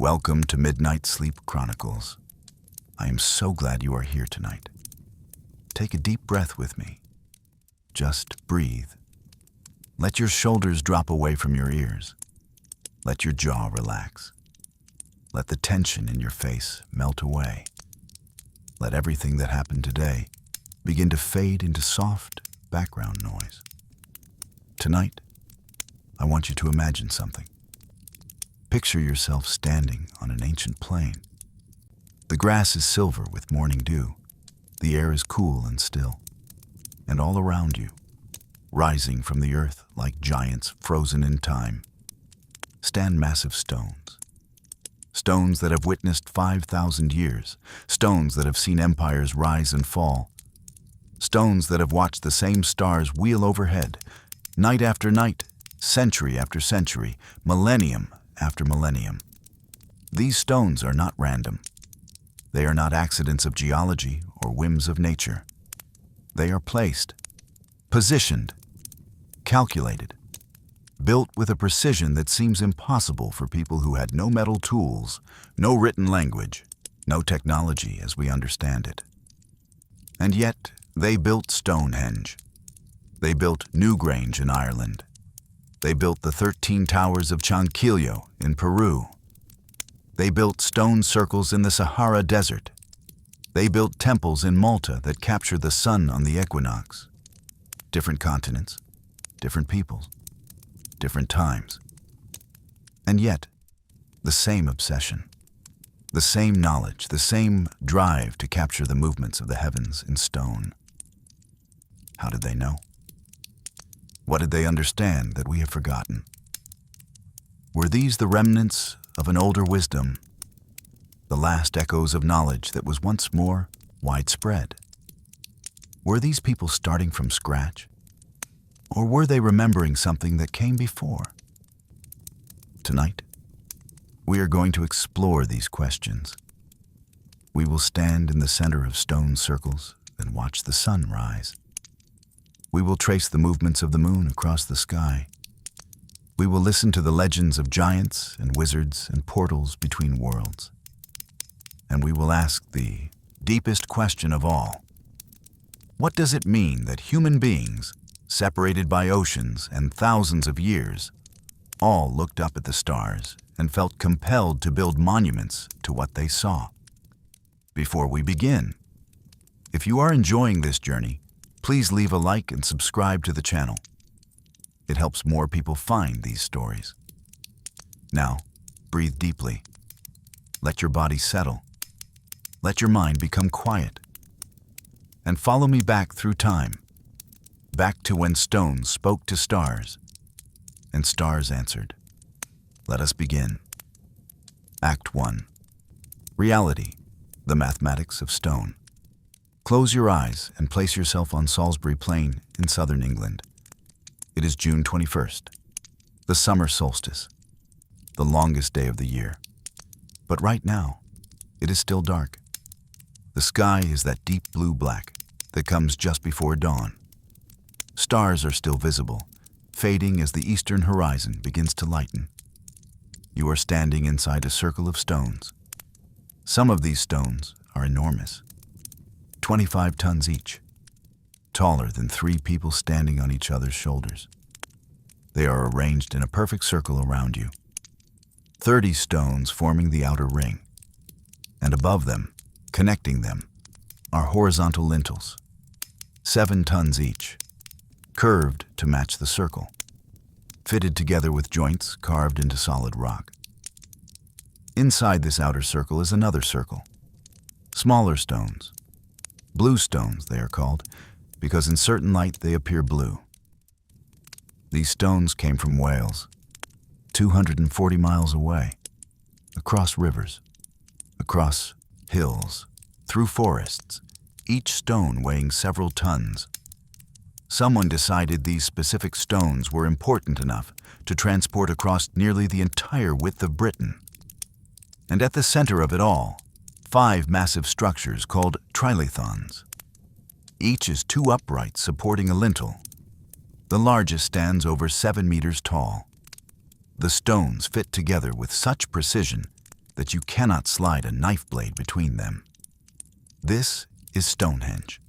Welcome to Midnight Sleep Chronicles. I am so glad you are here tonight. Take a deep breath with me. Just breathe. Let your shoulders drop away from your ears. Let your jaw relax. Let the tension in your face melt away. Let everything that happened today begin to fade into soft background noise. Tonight, I want you to imagine something. Picture yourself standing on an ancient plain. The grass is silver with morning dew. The air is cool and still. And all around you, rising from the earth like giants frozen in time, stand massive stones. Stones that have witnessed 5,000 years. Stones that have seen empires rise and fall. Stones that have watched the same stars wheel overhead, night after night, century after century, millennium after millennium. These stones are not random. They are not accidents of geology or whims of nature. They are placed, positioned, calculated, built with a precision that seems impossible for people who had no metal tools, no written language, no technology as we understand it. And yet, they built Stonehenge. They built Newgrange in Ireland. They built the 13 towers of Chanquillo in Peru. They built stone circles in the Sahara Desert. They built temples in Malta that capture the sun on the equinox. Different continents, different peoples, different times. And yet, the same obsession, the same knowledge, the same drive to capture the movements of the heavens in stone. How did they know? What did they understand that we have forgotten? Were these the remnants of an older wisdom, the last echoes of knowledge that was once more widespread? Were these people starting from scratch? Or were they remembering something that came before? Tonight, we are going to explore these questions. We will stand in the center of stone circles and watch the sun rise. We will trace the movements of the moon across the sky. We will listen to the legends of giants and wizards and portals between worlds. And we will ask the deepest question of all. What does it mean that human beings, separated by oceans and thousands of years, all looked up at the stars and felt compelled to build monuments to what they saw? Before we begin, if you are enjoying this journey, please leave a like and subscribe to the channel. It helps more people find these stories. Now, breathe deeply. Let your body settle. Let your mind become quiet. And follow me back through time, back to when stones spoke to stars, and stars answered. Let us begin. Act 1. Reality, the mathematics of stone. Close your eyes and place yourself on Salisbury Plain in southern England. It is June 21st, the summer solstice, the longest day of the year. But right now, it is still dark. The sky is that deep blue-black that comes just before dawn. Stars are still visible, fading as the eastern horizon begins to lighten. You are standing inside a circle of stones. Some of these stones are enormous. 25 tons each, taller than 3 people standing on each other's shoulders. They are arranged in a perfect circle around you. 30 stones forming the outer ring, and above them, connecting them, are horizontal lintels, 7 tons each, curved to match the circle, fitted together with joints carved into solid rock. Inside this outer circle is another circle, smaller stones. Blue stones, they are called, because in certain light they appear blue. These stones came from Wales, 240 miles away, across rivers, across hills, through forests, each stone weighing several tons. Someone decided these specific stones were important enough to transport across nearly the entire width of Britain. And at the center of it all, 5 massive structures called trilithons. Each is 2 uprights supporting a lintel. The largest stands over 7 meters tall. The stones fit together with such precision that you cannot slide a knife blade between them. This is Stonehenge,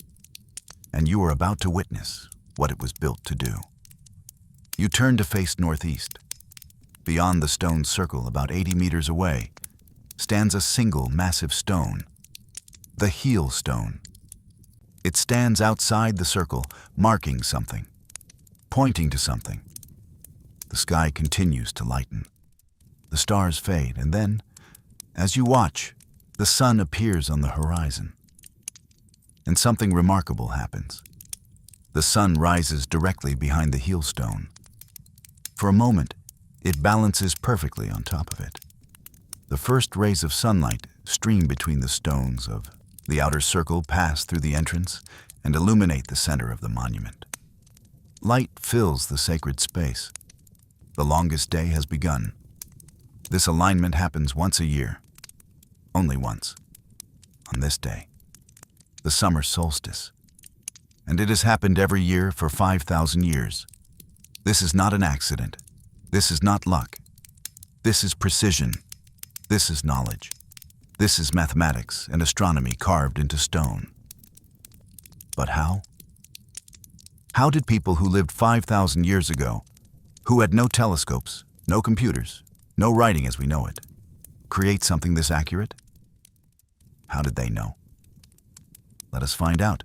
and you are about to witness what it was built to do. You turn to face northeast. Beyond the stone circle, about 80 meters away, stands a single massive stone, the heel stone. It stands outside the circle, marking something, pointing to something. The sky continues to lighten. The stars fade, and then, as you watch, the sun appears on the horizon. And something remarkable happens. The sun rises directly behind the heel stone. For a moment, it balances perfectly on top of it. The first rays of sunlight stream between the stones of the outer circle, pass through the entrance, and illuminate the center of the monument. Light fills the sacred space. The longest day has begun. This alignment happens once a year. Only once. On this day, the summer solstice. And it has happened every year for 5,000 years. This is not an accident. This is not luck. This is precision. This is knowledge. This is mathematics and astronomy carved into stone. But how? How did people who lived 5,000 years ago, who had no telescopes, no computers, no writing as we know it, create something this accurate? How did they know? Let us find out.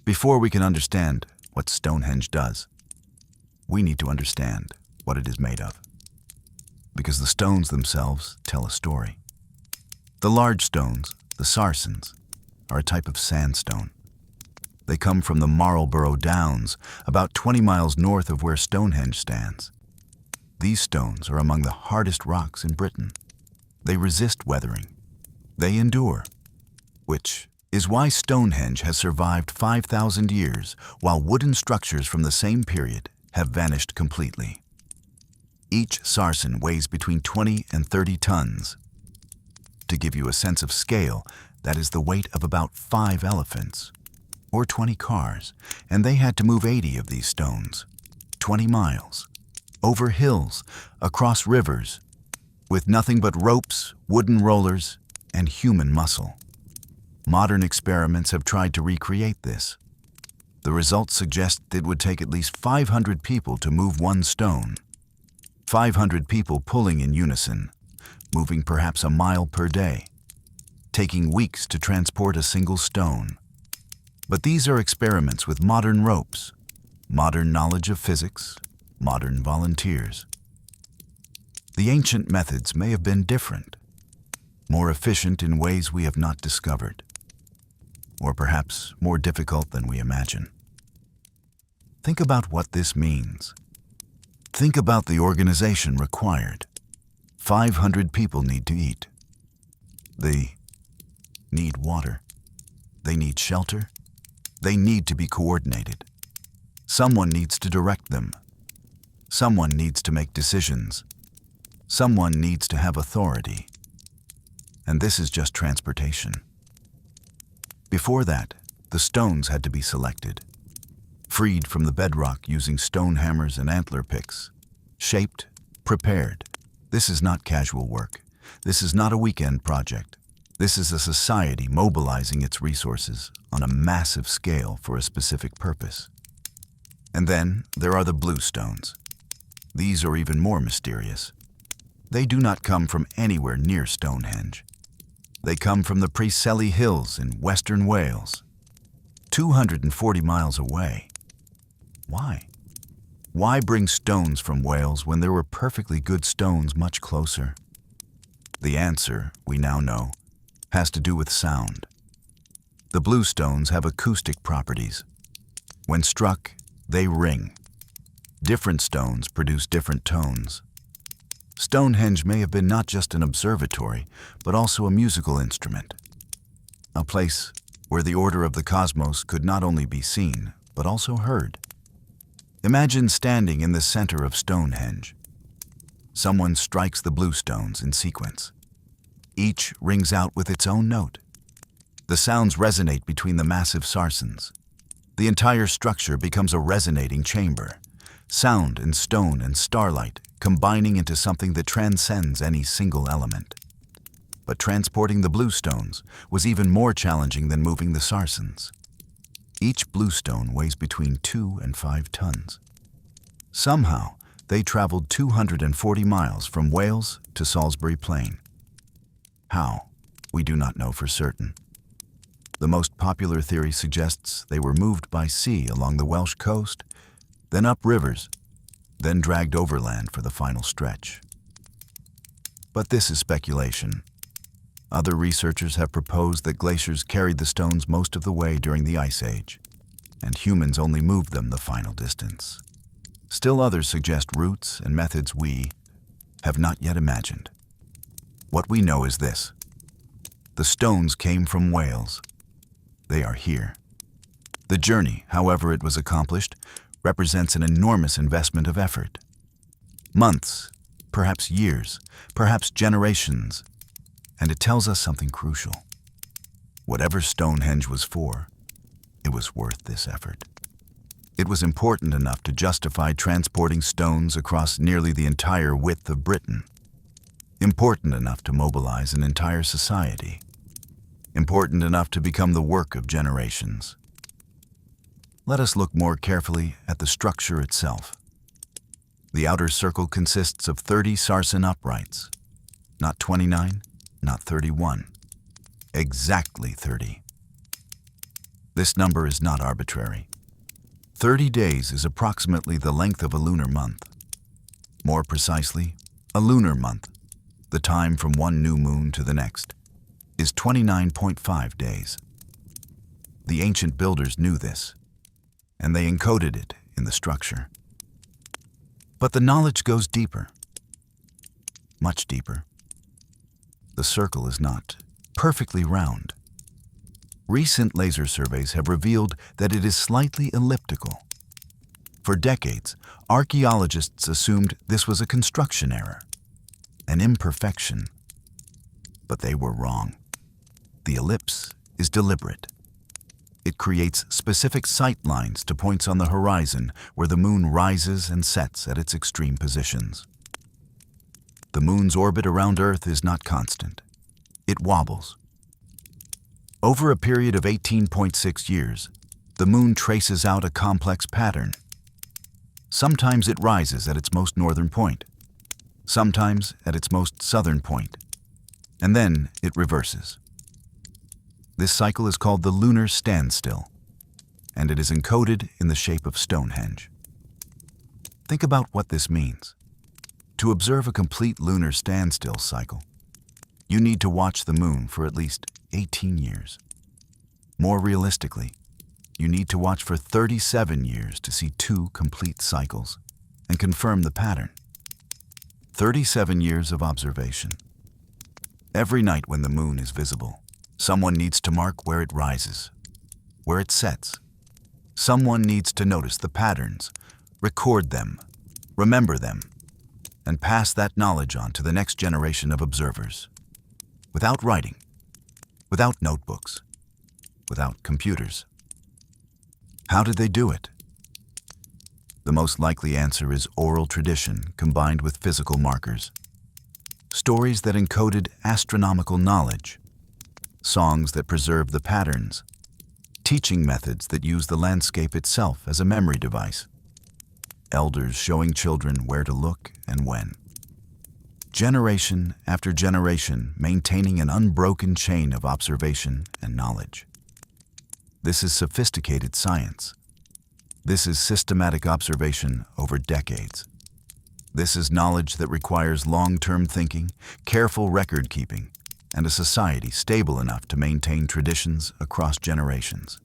Before we can understand what Stonehenge does, we need to understand what it is made of. Because the stones themselves tell a story. The large stones, the sarsens, are a type of sandstone. They come from the Marlborough Downs, about 20 miles north of where Stonehenge stands. These stones are among the hardest rocks in Britain. They resist weathering. They endure, which is why Stonehenge has survived 5,000 years, while wooden structures from the same period have vanished completely. Each sarsen weighs between 20 and 30 tons. To give you a sense of scale, that is the weight of about 5 elephants, or 20 cars, and they had to move 80 of these stones, 20 miles, over hills, across rivers, with nothing but ropes, wooden rollers, and human muscle. Modern experiments have tried to recreate this. The results suggest it would take at least 500 people to move one stone. 500 people pulling in unison, moving perhaps a mile per day, taking weeks to transport a single stone. But these are experiments with modern ropes, modern knowledge of physics, modern volunteers. The ancient methods may have been different, more efficient in ways we have not discovered, or perhaps more difficult than we imagine. Think about what this means. Think about the organization required. 500 people need to eat. They need water. They need shelter. They need to be coordinated. Someone needs to direct them. Someone needs to make decisions. Someone needs to have authority. And this is just transportation. Before that, the stones had to be selected, freed from the bedrock using stone hammers and antler picks, shaped, prepared. This is not casual work. This is not a weekend project. This is a society mobilizing its resources on a massive scale for a specific purpose. And then there are the blue stones. These are even more mysterious. They do not come from anywhere near Stonehenge. They come from the Preseli Hills in western Wales, 240 miles away. Why? Why bring stones from Wales when there were perfectly good stones much closer? The answer, we now know, has to do with sound. The blue stones have acoustic properties. When struck, they ring. Different stones produce different tones. Stonehenge may have been not just an observatory, but also a musical instrument. A place where the order of the cosmos could not only be seen, but also heard. Imagine standing in the center of Stonehenge. Someone strikes the blue stones in sequence. Each rings out with its own note. The sounds resonate between the massive sarsens. The entire structure becomes a resonating chamber. Sound and stone and starlight combining into something that transcends any single element. But transporting the blue stones was even more challenging than moving the sarcens. Each blue stone weighs between 2 and 5 tons. Somehow, they traveled 240 miles from Wales to Salisbury Plain. How? We do not know for certain. The most popular theory suggests they were moved by sea along the Welsh coast, then up rivers, then dragged overland for the final stretch. But this is speculation. Other researchers have proposed that glaciers carried the stones most of the way during the Ice Age, and humans only moved them the final distance. Still others suggest routes and methods we have not yet imagined. What we know is this: the stones came from Wales. They are here. The journey, however it was accomplished, represents an enormous investment of effort. Months, perhaps years, perhaps generations, and it tells us something crucial. Whatever Stonehenge was for, it was worth this effort. It was important enough to justify transporting stones across nearly the entire width of Britain. Important enough to mobilize an entire society. Important enough to become the work of generations. Let us look more carefully at the structure itself. The outer circle consists of 30 sarsen uprights. Not 29, not 31. Exactly 30. This number is not arbitrary. 30 days is approximately the length of a lunar month. More precisely, a lunar month, the time from one new moon to the next, is 29.5 days. The ancient builders knew this, and they encoded it in the structure. But the knowledge goes deeper, much deeper. The circle is not perfectly round. Recent laser surveys have revealed that it is slightly elliptical. For decades, archaeologists assumed this was a construction error, an imperfection. But they were wrong. The ellipse is deliberate. It creates specific sight lines to points on the horizon where the moon rises and sets at its extreme positions. The moon's orbit around Earth is not constant. It wobbles. Over a period of 18.6 years, the moon traces out a complex pattern. Sometimes it rises at its most northern point, sometimes at its most southern point, and then it reverses. This cycle is called the lunar standstill, and it is encoded in the shape of Stonehenge. Think about what this means. To observe a complete lunar standstill cycle, you need to watch the moon for at least 18 years. More realistically, you need to watch for 37 years to see 2 complete cycles and confirm the pattern. 37 years of observation. Every night when the moon is visible, someone needs to mark where it rises, where it sets. Someone needs to notice the patterns, record them, remember them, and pass that knowledge on to the next generation of observers. Without writing, without notebooks, without computers. How did they do it? The most likely answer is oral tradition combined with physical markers. Stories that encoded astronomical knowledge, songs that preserved the patterns, teaching methods that use the landscape itself as a memory device, elders showing children where to look and when. Generation after generation maintaining an unbroken chain of observation and knowledge. This is sophisticated science. This is systematic observation over decades. This is knowledge that requires long-term thinking, careful record-keeping, and a society stable enough to maintain traditions across generations.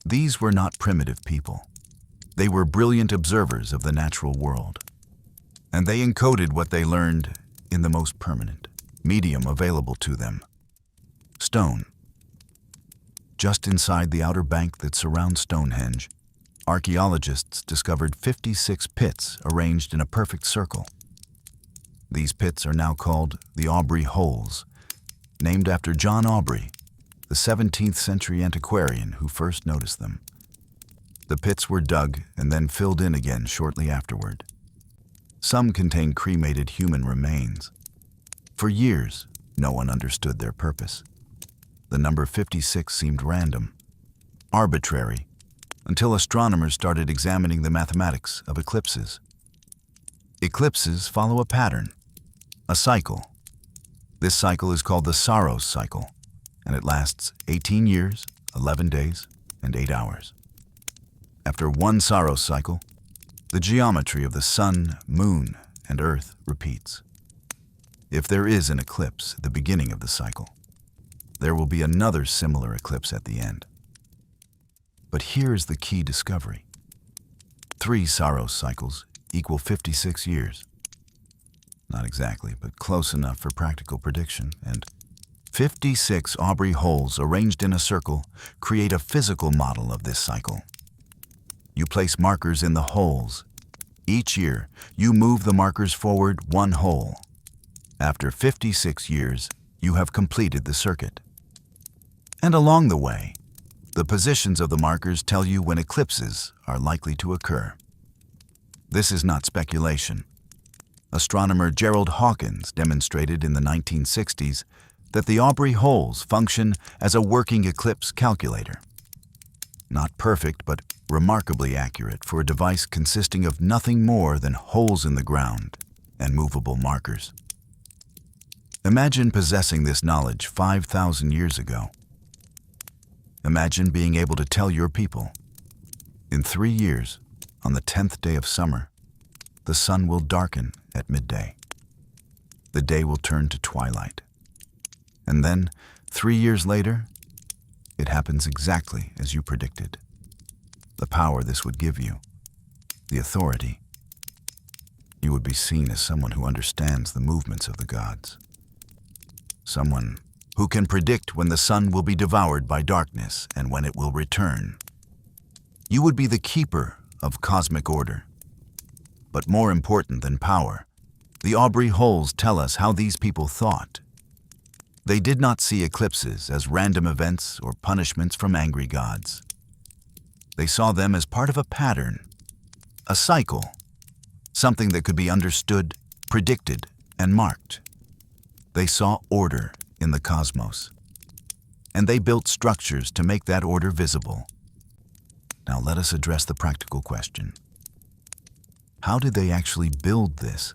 These were not primitive people. They were brilliant observers of the natural world. And they encoded what they learned in the most permanent medium available to them: stone. Just inside the outer bank that surrounds Stonehenge, archaeologists discovered 56 pits arranged in a perfect circle. These pits are now called the Aubrey Holes, named after John Aubrey, the 17th century antiquarian who first noticed them. The pits were dug and then filled in again shortly afterward. Some contain cremated human remains. For years, No one understood their purpose. The number 56 seemed random, arbitrary, until astronomers started examining the mathematics of eclipses. Eclipses follow a pattern, a cycle. This cycle is called the Saros cycle, and it lasts 18 years, 11 days, and 8 hours. After one Saros cycle, the geometry of the sun, moon, and earth repeats. If there is an eclipse at the beginning of the cycle, there will be another similar eclipse at the end. But here is the key discovery. 3 Saros cycles equal 56 years. Not exactly, but close enough for practical prediction. And 56 Aubrey holes arranged in a circle create a physical model of this cycle. You place markers in the holes. Each year, you move the markers forward 1 hole. After 56 years, you have completed the circuit. And along the way, the positions of the markers tell you when eclipses are likely to occur. This is not speculation. Astronomer Gerald Hawkins demonstrated in the 1960s that the Aubrey holes function as a working eclipse calculator. Not perfect, but remarkably accurate for a device consisting of nothing more than holes in the ground and movable markers. Imagine possessing this knowledge 5,000 years ago. Imagine being able to tell your people, in 3 years, on the 10th day of summer, the sun will darken at midday. The day will turn to twilight. And then, 3 years later, it happens exactly as you predicted. The power this would give you, the authority. You would be seen as someone who understands the movements of the gods. Someone who can predict when the sun will be devoured by darkness and when it will return. You would be the keeper of cosmic order. But more important than power, the Aubrey holes tell us how these people thought. They did not see eclipses as random events or punishments from angry gods. They saw them as part of a pattern, a cycle, something that could be understood, predicted, and marked. They saw order in the cosmos, and they built structures to make that order visible. Now let us address the practical question. How did they actually build this?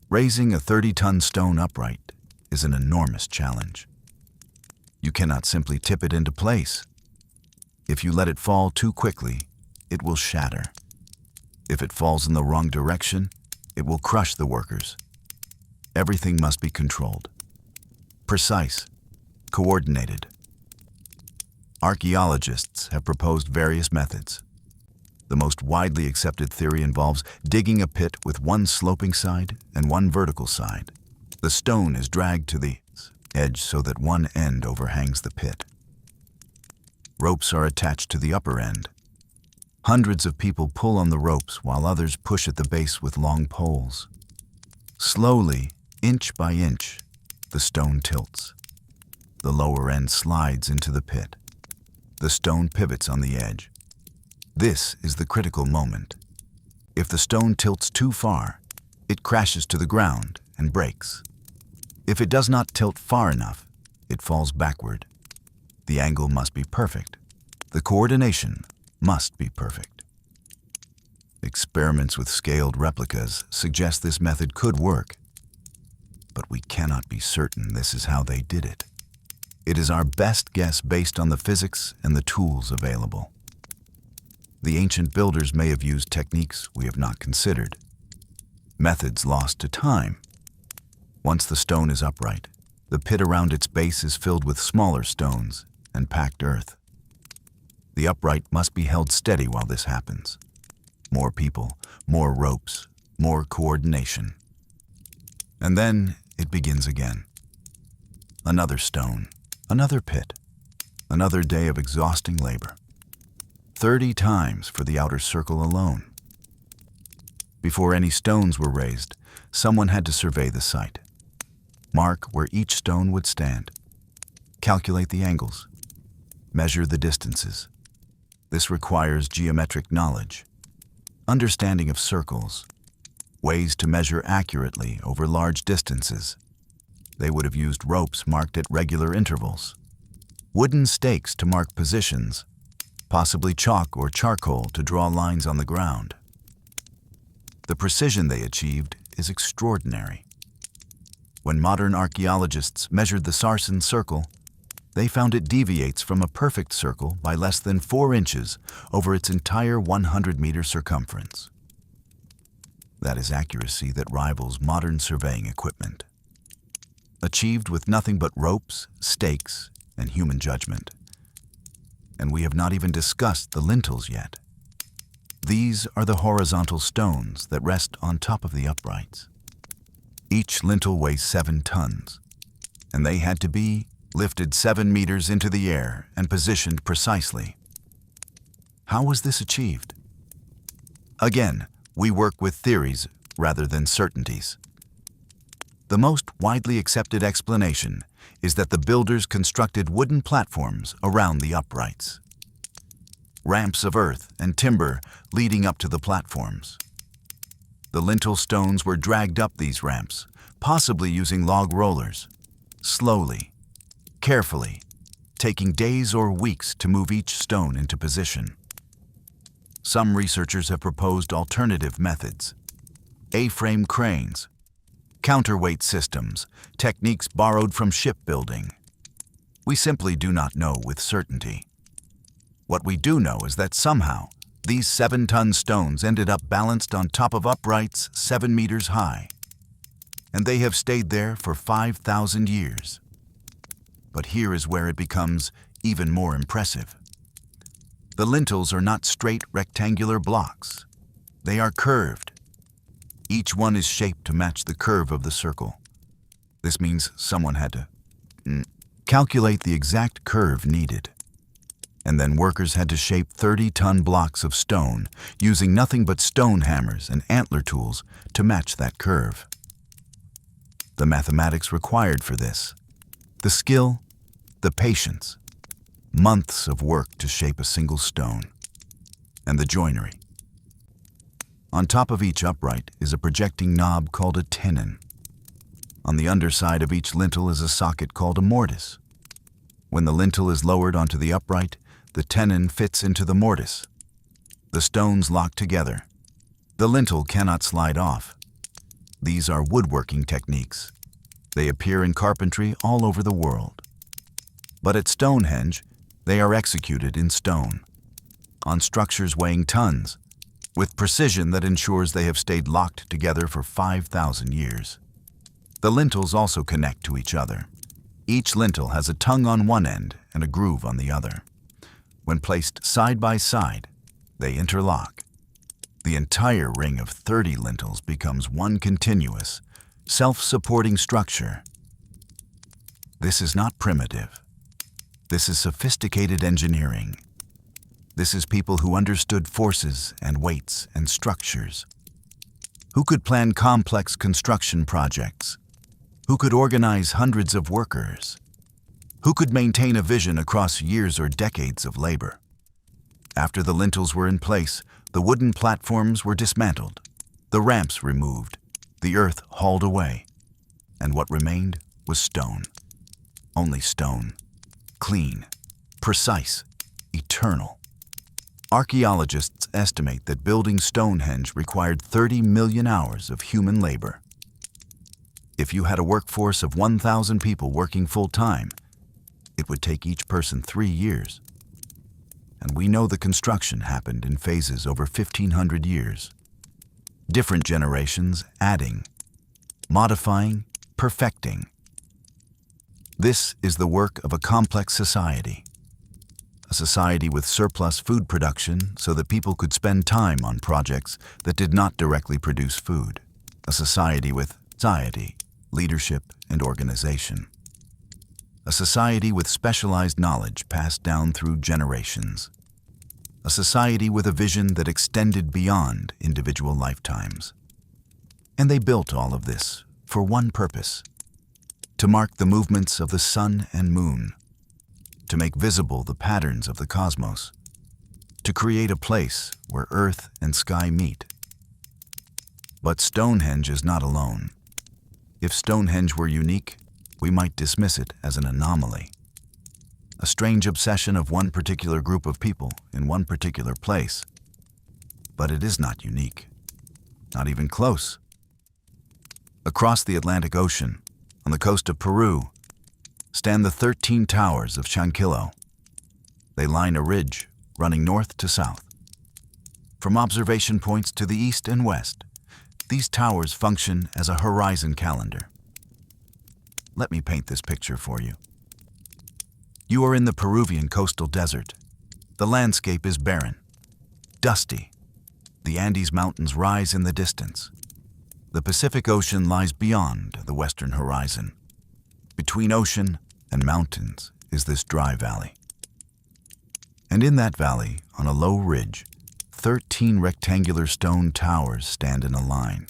Raising a 30-ton stone upright is an enormous challenge. You cannot simply tip it into place. If you let it fall too quickly, it will shatter. If it falls in the wrong direction, it will crush the workers. Everything must be controlled, precise, coordinated. Archaeologists have proposed various methods. The most widely accepted theory involves digging a pit with one sloping side and one vertical side. The stone is dragged to the edge so that one end overhangs the pit. Ropes are attached to the upper end. Hundreds of people pull on the ropes while others push at the base with long poles. Slowly, inch by inch, the stone tilts. The lower end slides into the pit. The stone pivots on the edge. This is the critical moment. If the stone tilts too far, it crashes to the ground and breaks. If it does not tilt far enough, it falls backward. The angle must be perfect. The coordination must be perfect. Experiments with scaled replicas suggest this method could work, but we cannot be certain this is how they did it. It is our best guess based on the physics and the tools available. The ancient builders may have used techniques we have not considered, methods lost to time. Once the stone is upright, the pit around its base is filled with smaller stones and packed earth. The upright must be held steady while this happens. More people, more ropes, more coordination. And then it begins again. Another stone, another pit, another day of exhausting labor. 30 times for the outer circle alone. Before any stones were raised, someone had to survey the site. Mark where each stone would stand. Calculate the angles. Measure the distances. This requires geometric knowledge, understanding of circles, ways to measure accurately over large distances. They would have used ropes marked at regular intervals, wooden stakes to mark positions, possibly chalk or charcoal to draw lines on the ground. The precision they achieved is extraordinary. When modern archaeologists measured the Sarsen circle, they found it deviates from a perfect circle by less than 4 inches over its entire 100-meter circumference. That is accuracy that rivals modern surveying equipment, achieved with nothing but ropes, stakes, and human judgment. And we have not even discussed the lintels yet. These are the horizontal stones that rest on top of the uprights. Each lintel weighs 7 tons, and they had to be lifted 7 meters into the air and positioned precisely. How was this achieved? Again, we work with theories rather than certainties. The most widely accepted explanation is that the builders constructed wooden platforms around the uprights. Ramps of earth and timber leading up to the platforms. The lintel stones were dragged up these ramps, possibly using log rollers, slowly, carefully, taking days or weeks to move each stone into position. Some researchers have proposed alternative methods: A-frame cranes, counterweight systems, techniques borrowed from shipbuilding. We simply do not know with certainty. What we do know is that somehow these 7-ton stones ended up balanced on top of uprights 7 meters high, and they have stayed there for 5,000 years. But here is where it becomes even more impressive. The lintels are not straight rectangular blocks. They are curved. Each one is shaped to match the curve of the circle. This means someone had to calculate the exact curve needed. And then workers had to shape 30-ton blocks of stone using nothing but stone hammers and antler tools to match that curve. The mathematics required for this, the skill, the patience, months of work to shape a single stone, and the joinery. On top of each upright is a projecting knob called a tenon. On the underside of each lintel is a socket called a mortise. When the lintel is lowered onto the upright, the tenon fits into the mortise. The stones lock together. The lintel cannot slide off. These are woodworking techniques. They appear in carpentry all over the world. But at Stonehenge, they are executed in stone, on structures weighing tons, with precision that ensures they have stayed locked together for 5,000 years. The lintels also connect to each other. Each lintel has a tongue on one end and a groove on the other. When placed side by side, they interlock. The entire ring of 30 lintels becomes one continuous, self-supporting structure. This is not primitive. This is sophisticated engineering. This is people who understood forces and weights and structures, who could plan complex construction projects, who could organize hundreds of workers, who could maintain a vision across years or decades of labor. After the lintels were in place, the wooden platforms were dismantled, the ramps removed, the earth hauled away, and what remained was stone. Only stone. Clean, precise, eternal. Archaeologists estimate that building Stonehenge required 30 million hours of human labor. If you had a workforce of 1,000 people working full-time, it would take each person 3 years. And we know the construction happened in phases over 1,500 years. Different generations adding, modifying, perfecting. This is the work of a complex society. A society with surplus food production so that people could spend time on projects that did not directly produce food. A society with society, leadership, and organization. A society with specialized knowledge passed down through generations. A society with a vision that extended beyond individual lifetimes. And they built all of this for one purpose: to mark the movements of the sun and moon, to make visible the patterns of the cosmos, to create a place where earth and sky meet. But Stonehenge is not alone. If Stonehenge were unique, we might dismiss it as an anomaly, a strange obsession of one particular group of people in one particular place. But it is not unique, not even close. Across the Atlantic Ocean, on the coast of Peru, stand the 13 towers of Chonquillo. They line a ridge running north to south. From observation points to the east and west, these towers function as a horizon calendar. Let me paint this picture for you. You are in the Peruvian coastal desert. The landscape is barren, dusty. The Andes Mountains rise in the distance. The Pacific Ocean lies beyond the western horizon. Between ocean and mountains is this dry valley. And in that valley, on a low ridge, 13 rectangular stone towers stand in a line.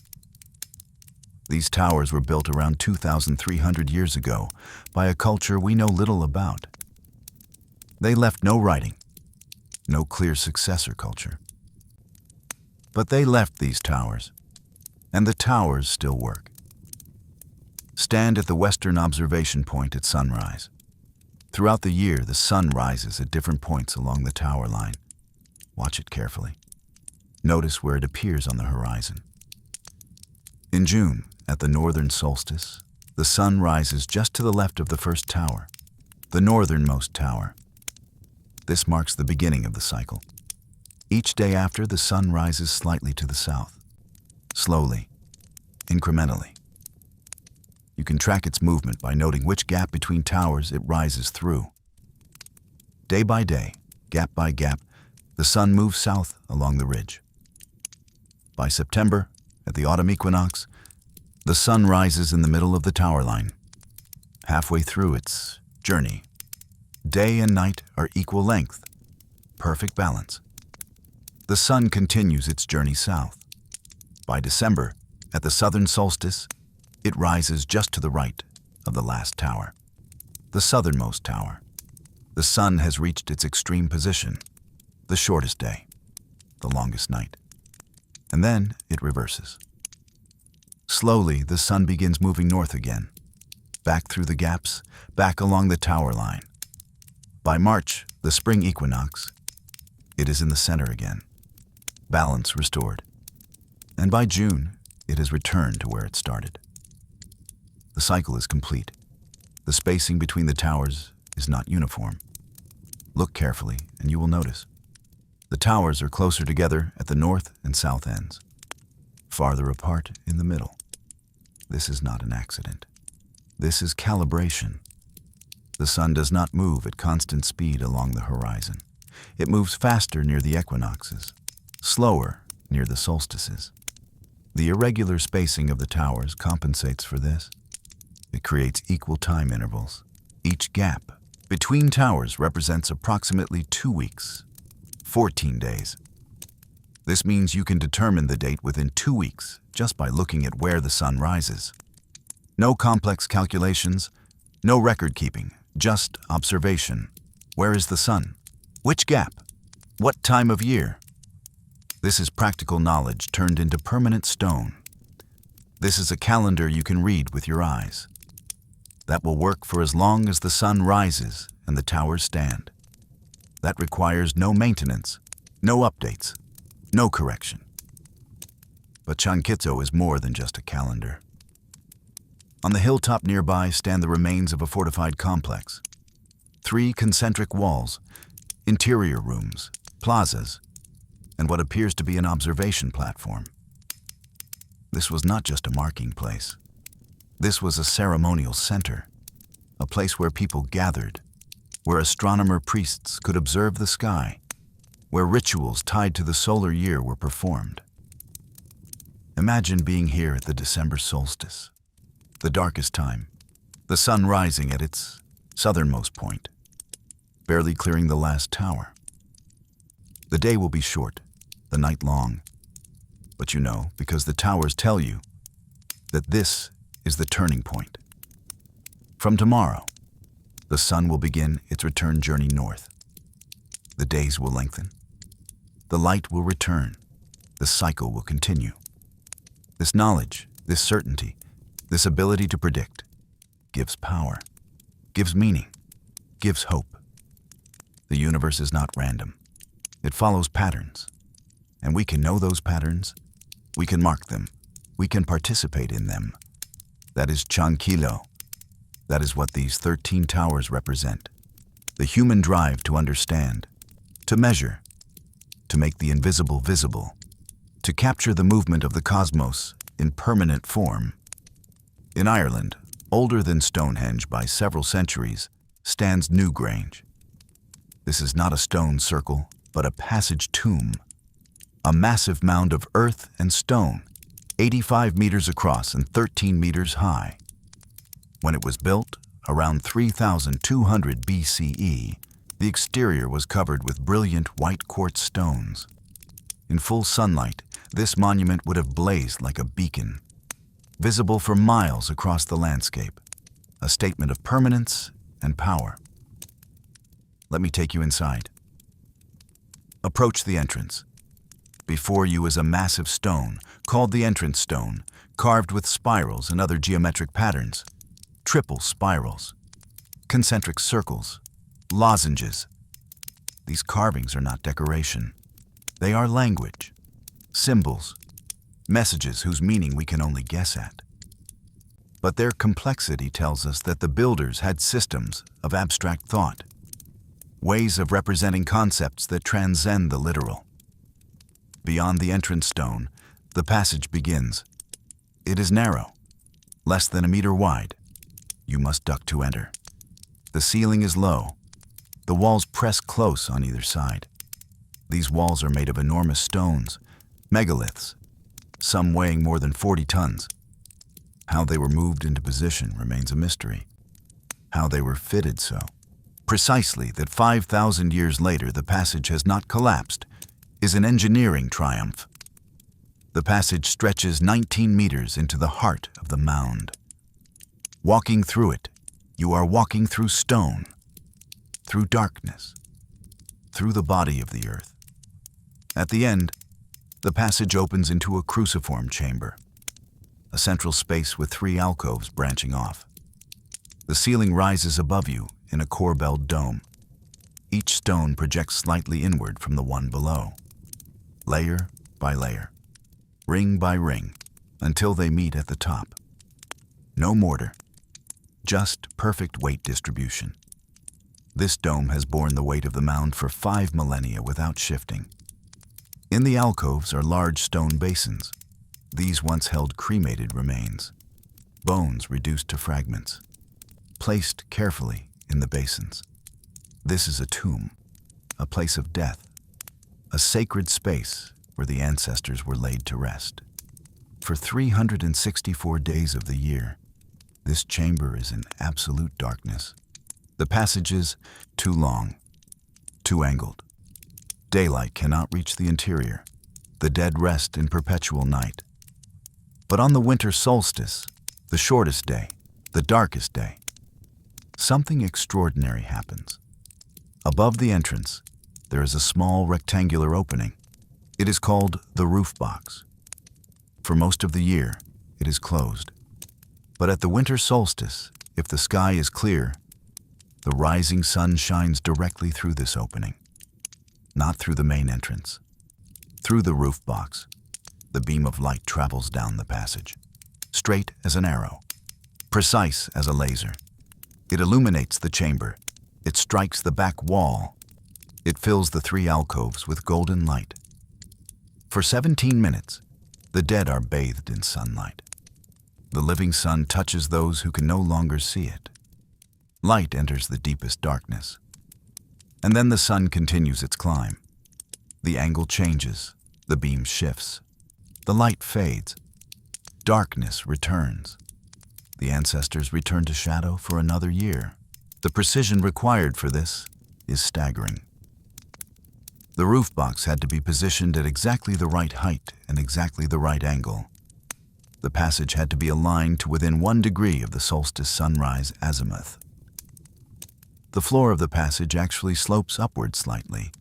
These towers were built around 2,300 years ago by a culture we know little about. They left no writing, no clear successor culture. But they left these towers, and the towers still work. Stand at the western observation point at sunrise. Throughout the year, the sun rises at different points along the tower line. Watch it carefully. Notice where it appears on the horizon. In June, at the northern solstice, the sun rises just to the left of the first tower, the northernmost tower. This marks the beginning of the cycle. Each day after, the sun rises slightly to the south, slowly, incrementally. You can track its movement by noting which gap between towers it rises through. Day by day, gap by gap, the sun moves south along the ridge. By September, at the autumn equinox, the sun rises in the middle of the tower line, halfway through its journey. Day and night are equal length, perfect balance. The sun continues its journey south. By December, at the southern solstice, it rises just to the right of the last tower, the southernmost tower. The sun has reached its extreme position, the shortest day, the longest night. And then it reverses. Slowly, the sun begins moving north again, back through the gaps, back along the tower line. By March, the spring equinox, it is in the center again, balance restored. And by June, it has returned to where it started. The cycle is complete. The spacing between the towers is not uniform. Look carefully, and you will notice. The towers are closer together at the north and south ends, farther apart in the middle. This is not an accident. This is calibration. The sun does not move at constant speed along the horizon. It moves faster near the equinoxes, slower near the solstices. The irregular spacing of the towers compensates for this. It creates equal time intervals. Each gap between towers represents approximately 2 weeks, 14 days. This means you can determine the date within 2 weeks just by looking at where the sun rises. No complex calculations, no record keeping, just observation. Where is the sun? Which gap? What time of year? This is practical knowledge turned into permanent stone. This is a calendar you can read with your eyes. That will work for as long as the sun rises and the towers stand. That requires no maintenance, no updates, no correction. But Chonquillo is more than just a calendar. On the hilltop nearby stand the remains of a fortified complex. 3 concentric walls, interior rooms, plazas, and what appears to be an observation platform. This was not just a marking place. This was a ceremonial center, a place where people gathered, where astronomer priests could observe the sky, where rituals tied to the solar year were performed. Imagine being here at the December solstice, the darkest time, the sun rising at its southernmost point, barely clearing the last tower. The day will be short, the night long, but you know, because the towers tell you, that this is the turning point. From tomorrow, the sun will begin its return journey north. The days will lengthen. The light will return. The cycle will continue. This knowledge, this certainty, this ability to predict, gives power, gives meaning, gives hope. The universe is not random. It follows patterns. And we can know those patterns. We can mark them. We can participate in them. That is Chankilo. That is what these 13 towers represent. The human drive to understand, to measure, to make the invisible visible, to capture the movement of the cosmos in permanent form. In Ireland, older than Stonehenge by several centuries, stands Newgrange. This is not a stone circle, but a passage tomb, a massive mound of earth and stone, 85 meters across and 13 meters high. When it was built, around 3,200 BCE, the exterior was covered with brilliant white quartz stones. In full sunlight, this monument would have blazed like a beacon, visible for miles across the landscape, a statement of permanence and power. Let me take you inside. Approach the entrance. Before you is a massive stone, called the entrance stone, carved with spirals and other geometric patterns, triple spirals, concentric circles, lozenges. These carvings are not decoration. They are language, symbols, messages whose meaning we can only guess at. But their complexity tells us that the builders had systems of abstract thought, ways of representing concepts that transcend the literal. Beyond the entrance stone, the passage begins. It is narrow, less than a meter wide. You must duck to enter. The ceiling is low. The walls press close on either side. These walls are made of enormous stones, megaliths, some weighing more than 40 tons. How they were moved into position remains a mystery. How they were fitted so. Precisely that 5,000 years later the passage has not collapsed is an engineering triumph. The passage stretches 19 meters into the heart of the mound. Walking through it, you are walking through stone, through darkness, through the body of the earth. At the end, the passage opens into a cruciform chamber, a central space with 3 alcoves branching off. The ceiling rises above you in a corbelled dome. Each stone projects slightly inward from the one below, layer by layer, ring by ring, until they meet at the top. No mortar, just perfect weight distribution. This dome has borne the weight of the mound for 5 millennia without shifting. In the alcoves are large stone basins. These once held cremated remains, bones reduced to fragments, placed carefully in the basins. This is a tomb, a place of death, a sacred space where the ancestors were laid to rest. For 364 days of the year, this chamber is in absolute darkness. The passages too long, too angled. Daylight cannot reach the interior. The dead rest in perpetual night. But on the winter solstice, the shortest day, the darkest day, something extraordinary happens. Above the entrance, there is a small rectangular opening. It is called the roof box. For most of the year, it is closed. But at the winter solstice, if the sky is clear, the rising sun shines directly through this opening. Not through the main entrance. Through the roof box, the beam of light travels down the passage, straight as an arrow, precise as a laser. It illuminates the chamber. It strikes the back wall. It fills the 3 alcoves with golden light. For 17 minutes, the dead are bathed in sunlight. The living sun touches those who can no longer see it. Light enters the deepest darkness. And then the sun continues its climb. The angle changes. The beam shifts. The light fades. Darkness returns. The ancestors return to shadow for another year. The precision required for this is staggering. The roof box had to be positioned at exactly the right height and exactly the right angle. The passage had to be aligned to within 1 degree of the solstice sunrise azimuth. The floor of the passage actually slopes upward slightly,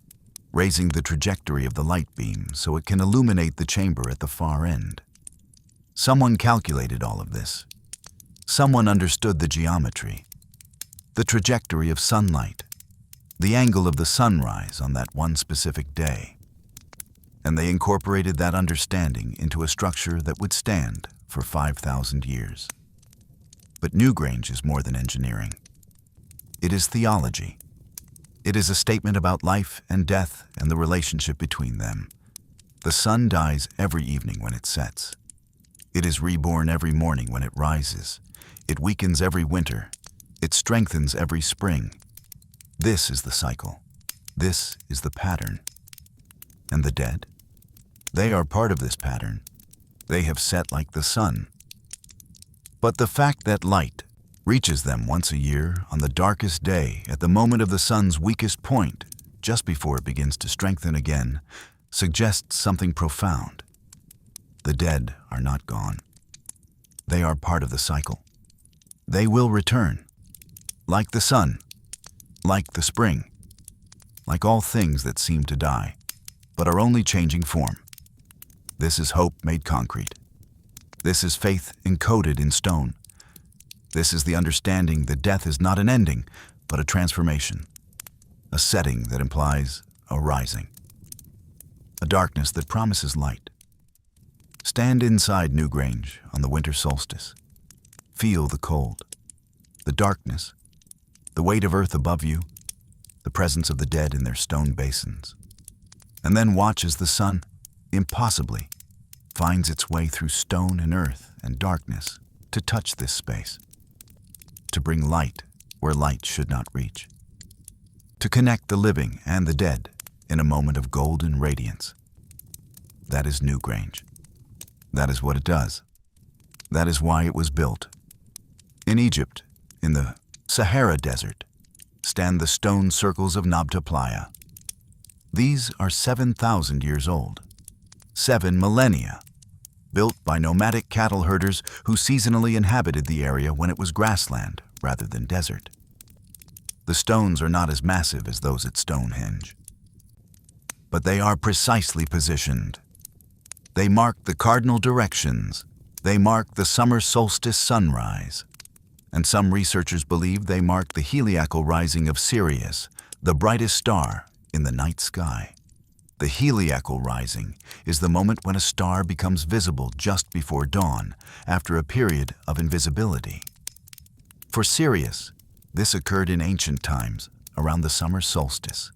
raising the trajectory of the light beam so it can illuminate the chamber at the far end. Someone calculated all of this. Someone understood the geometry, the trajectory of sunlight, the angle of the sunrise on that one specific day, and they incorporated that understanding into a structure that would stand for 5,000 years. But Newgrange is more than engineering. It is theology. It is a statement about life and death and the relationship between them. The sun dies every evening when it sets. It is reborn every morning when it rises. It weakens every winter. It strengthens every spring. This is the cycle. This is the pattern. And the dead? They are part of this pattern. They have set like the sun. But the fact that light reaches them once a year on the darkest day at the moment of the sun's weakest point, just before it begins to strengthen again, suggests something profound. The dead are not gone. They are part of the cycle. They will return, like the sun, like the spring, like all things that seem to die, but are only changing form. This is hope made concrete. This is faith encoded in stone. This is the understanding that death is not an ending, but a transformation, a setting that implies a rising, a darkness that promises light. Stand inside Newgrange on the winter solstice. Feel the cold, the darkness, the weight of earth above you, the presence of the dead in their stone basins. And then watch as the sun, impossibly, finds its way through stone and earth and darkness to touch this space, to bring light where light should not reach, to connect the living and the dead in a moment of golden radiance. That is Newgrange. That is what it does. That is why it was built. In Egypt, in the Sahara Desert, stand the stone circles of Nabta Playa. These are 7,000 years old, 7 millennia, built by nomadic cattle herders who seasonally inhabited the area when it was grassland rather than desert. The stones are not as massive as those at Stonehenge, but they are precisely positioned. They mark the cardinal directions. They mark the summer solstice sunrise. And some researchers believe they mark the heliacal rising of Sirius, the brightest star in the night sky. The heliacal rising is the moment when a star becomes visible just before dawn, after a period of invisibility. For Sirius, this occurred in ancient times, around the summer solstice.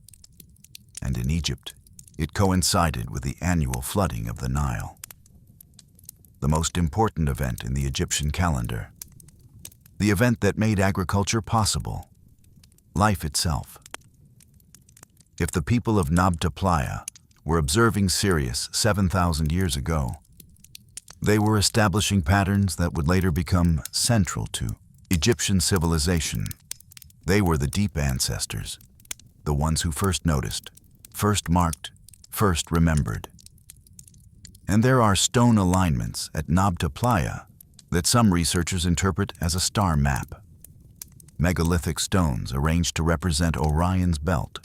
And in Egypt, it coincided with the annual flooding of the Nile, the most important event in the Egyptian calendar, the event that made agriculture possible, life itself. If the people of Nabta Playa were observing Sirius 7,000 years ago, they were establishing patterns that would later become central to Egyptian civilization. They were the deep ancestors, the ones who first noticed, first marked, first remembered. And there are stone alignments at Nabta Playa that some researchers interpret as a star map. Megalithic stones arranged to represent Orion's belt,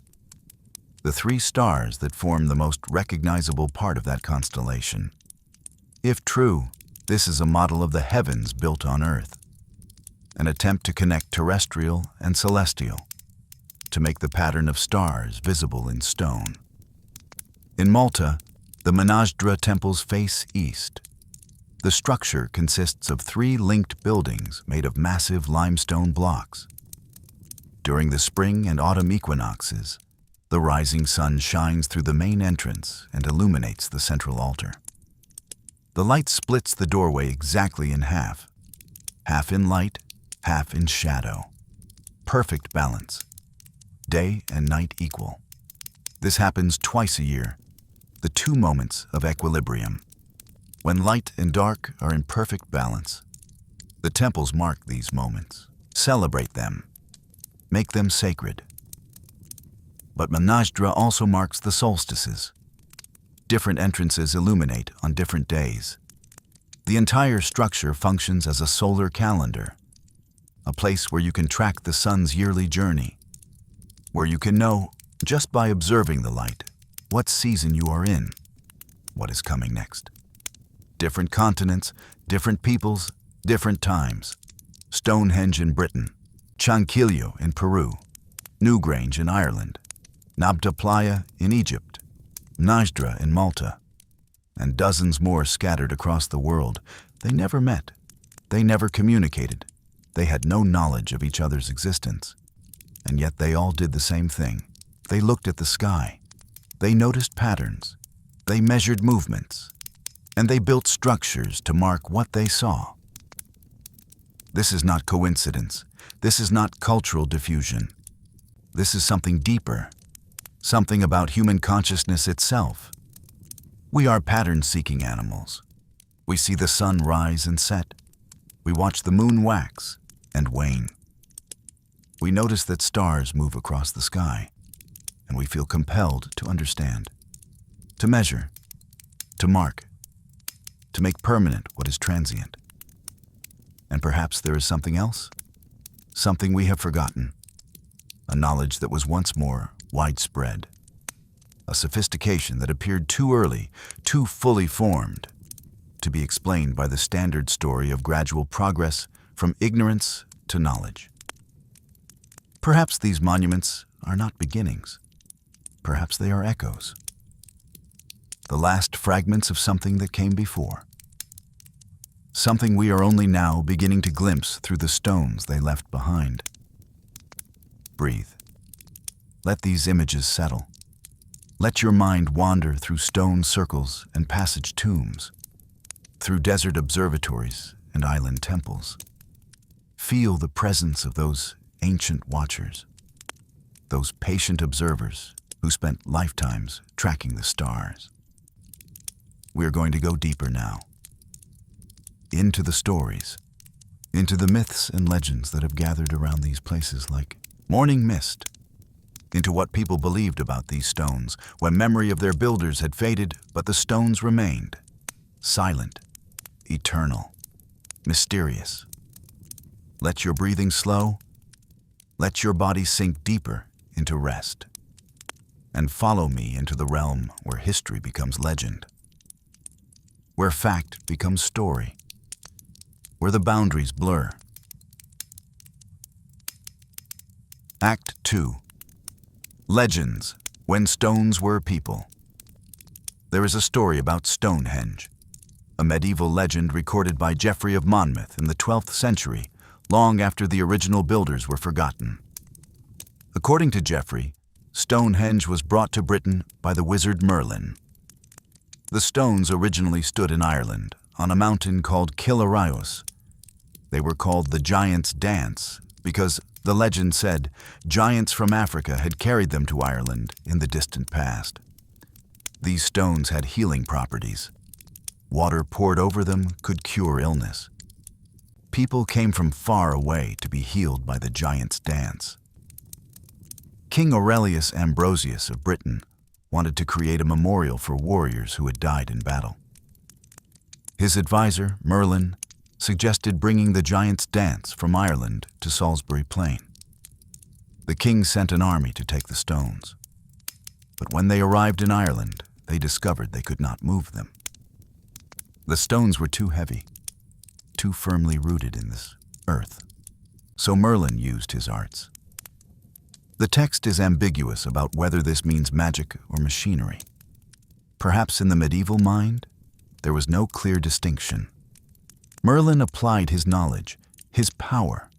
the 3 stars that form the most recognizable part of that constellation. If true, this is a model of the heavens built on Earth, an attempt to connect terrestrial and celestial, to make the pattern of stars visible in stone. In Malta, the Menajdra temples face east. The structure consists of 3 linked buildings made of massive limestone blocks. During the spring and autumn equinoxes, the rising sun shines through the main entrance and illuminates the central altar. The light splits the doorway exactly in half in light, half in shadow. Perfect balance. Day and night equal. This happens twice a year, the 2 moments of equilibrium. When light and dark are in perfect balance, the temples mark these moments, celebrate them, make them sacred. But Menajdra also marks the solstices. Different entrances illuminate on different days. The entire structure functions as a solar calendar, a place where you can track the sun's yearly journey, where you can know, just by observing the light, what season you are in, what is coming next. Different continents, different peoples, different times. Stonehenge in Britain, Chanquillo in Peru, Newgrange in Ireland, Nabta Playa in Egypt, Najdra in Malta, and dozens more scattered across the world. They never met. They never communicated. They had no knowledge of each other's existence. And yet they all did the same thing. They looked at the sky. They noticed patterns. They measured movements. And they built structures to mark what they saw. This is not coincidence. This is not cultural diffusion. This is something deeper, something about human consciousness itself. We are pattern-seeking animals. We see the sun rise and set. We watch the moon wax and wane. We notice that stars move across the sky, and we feel compelled to understand, to measure, to mark, to make permanent what is transient. And perhaps there is something else, something we have forgotten, a knowledge that was once more widespread, a sophistication that appeared too early, too fully formed, to be explained by the standard story of gradual progress from ignorance to knowledge. Perhaps these monuments are not beginnings. Perhaps they are echoes, the last fragments of something that came before, something we are only now beginning to glimpse through the stones they left behind. Breathe. Let these images settle. Let your mind wander through stone circles and passage tombs, through desert observatories and island temples. Feel the presence of those ancient watchers, those patient observers who spent lifetimes tracking the stars. We are going to go deeper now, into the stories, into the myths and legends that have gathered around these places like morning mist, into what people believed about these stones when memory of their builders had faded, but the stones remained, silent, eternal, mysterious. Let your breathing slow. Let your body sink deeper into rest. And follow me into the realm where history becomes legend, where fact becomes story, where the boundaries blur. Act 2. Legends, when stones were people. There is a story about Stonehenge, a medieval legend recorded by Geoffrey of Monmouth in the 12th century, long after the original builders were forgotten. According to Geoffrey, Stonehenge was brought to Britain by the wizard Merlin. The stones originally stood in Ireland, on a mountain called Killaraios. They were called the Giants' Dance because, the legend said, giants from Africa had carried them to Ireland in the distant past. These stones had healing properties. Water poured over them could cure illness. People came from far away to be healed by the Giants' Dance. King Aurelius Ambrosius of Britain wanted to create a memorial for warriors who had died in battle. His advisor, Merlin, suggested bringing the Giants' Dance from Ireland to Salisbury Plain. The king sent an army to take the stones. But when they arrived in Ireland, they discovered they could not move them. The stones were too heavy, too firmly rooted in this earth. So Merlin used his arts. The text is ambiguous about whether this means magic or machinery. Perhaps in the medieval mind, there was no clear distinction. Merlin applied his knowledge, his power,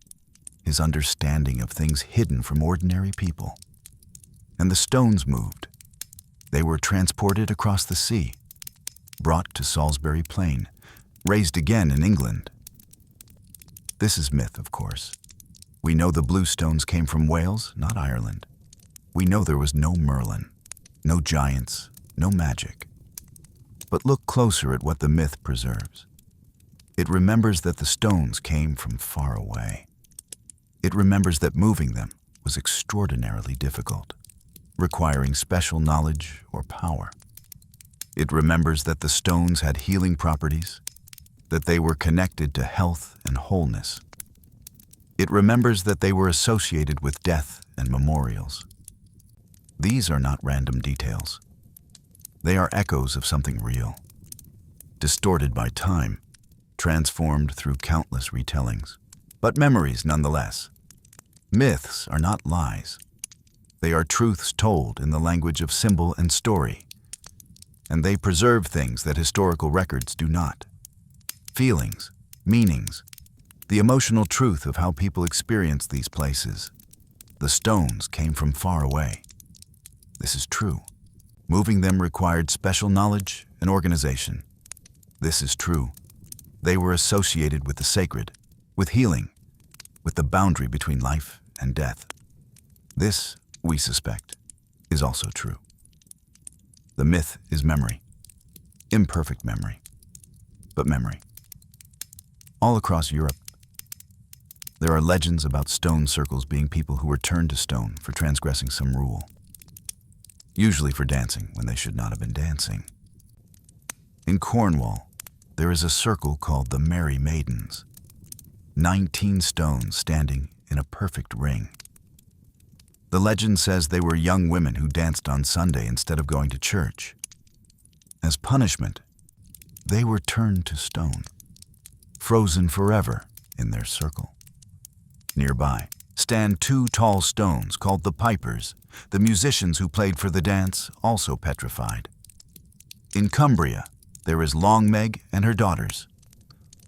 his understanding of things hidden from ordinary people. And the stones moved. They were transported across the sea, brought to Salisbury Plain, raised again in England. This is myth, of course. We know the blue stones came from Wales, not Ireland. We know there was no Merlin, no giants, no magic. But look closer at what the myth preserves. It remembers that the stones came from far away. It remembers that moving them was extraordinarily difficult, requiring special knowledge or power. It remembers that the stones had healing properties, that they were connected to health and wholeness. It remembers that they were associated with death and memorials. These are not random details. They are echoes of something real, distorted by time, transformed through countless retellings, but memories nonetheless. Myths are not lies. They are truths told in the language of symbol and story, and they preserve things that historical records do not. Feelings, meanings, the emotional truth of how people experience these places. The stones came from far away. This is true. Moving them required special knowledge and organization. This is true. They were associated with the sacred, with healing, with the boundary between life and death. This, we suspect, is also true. The myth is memory. Imperfect memory, but memory. All across Europe, there are legends about stone circles being people who were turned to stone for transgressing some rule, usually for dancing when they should not have been dancing. In Cornwall, there is a circle called the Merry Maidens, 19 stones standing in a perfect ring. The legend says they were young women who danced on Sunday instead of going to church. As punishment, they were turned to stone, frozen forever in their circle. Nearby stand 2 tall stones called the Pipers, the musicians who played for the dance, also petrified. In Cumbria, there is Long Meg and her daughters.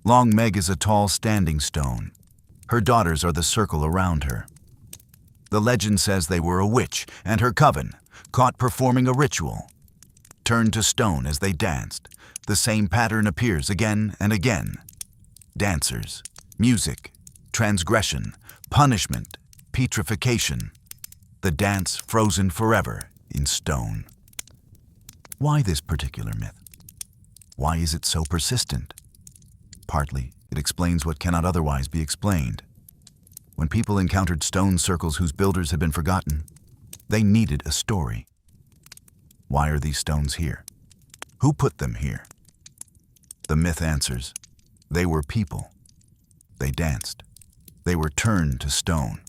Long Meg is a tall standing stone. Her daughters are the circle around her. The legend says they were a witch and her coven, caught performing a ritual. Turned to stone as they danced, the same pattern appears again and again. Dancers, music, transgression, punishment, petrification. The dance frozen forever in stone. Why this particular myth? Why is it so persistent? Partly, it explains what cannot otherwise be explained. When people encountered stone circles whose builders had been forgotten, they needed a story. Why are these stones here? Who put them here? The myth answers, they were people. They danced. They were turned to stone.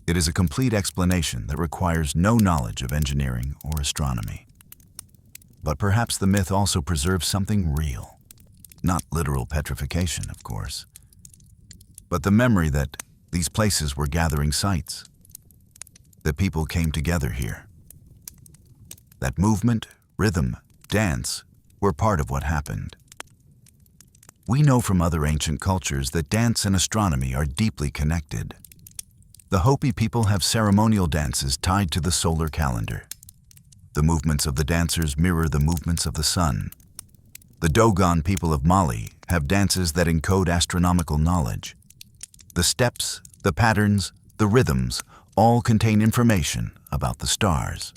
It is a complete explanation that requires no knowledge of engineering or astronomy. But perhaps the myth also preserves something real. Not literal petrification, of course, but the memory that these places were gathering sites, that people came together here, that movement, rhythm, dance were part of what happened. We know from other ancient cultures that dance and astronomy are deeply connected. The Hopi people have ceremonial dances tied to the solar calendar. The movements of the dancers mirror the movements of the sun. The Dogon people of Mali have dances that encode astronomical knowledge. The steps, the patterns, the rhythms all contain information about the stars.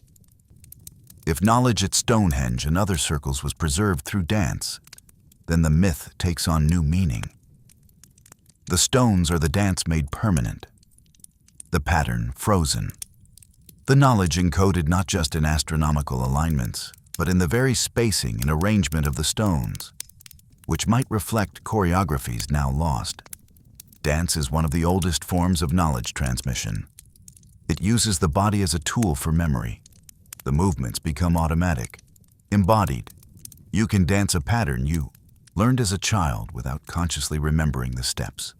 If knowledge at Stonehenge and other circles was preserved through dance, then the myth takes on new meaning. The stones are the dance made permanent, the pattern frozen. The knowledge encoded not just in astronomical alignments, but in the very spacing and arrangement of the stones, which might reflect choreographies now lost. Dance is one of the oldest forms of knowledge transmission. It uses the body as a tool for memory. The movements become automatic, embodied. You can dance a pattern you learned as a child without consciously remembering the steps.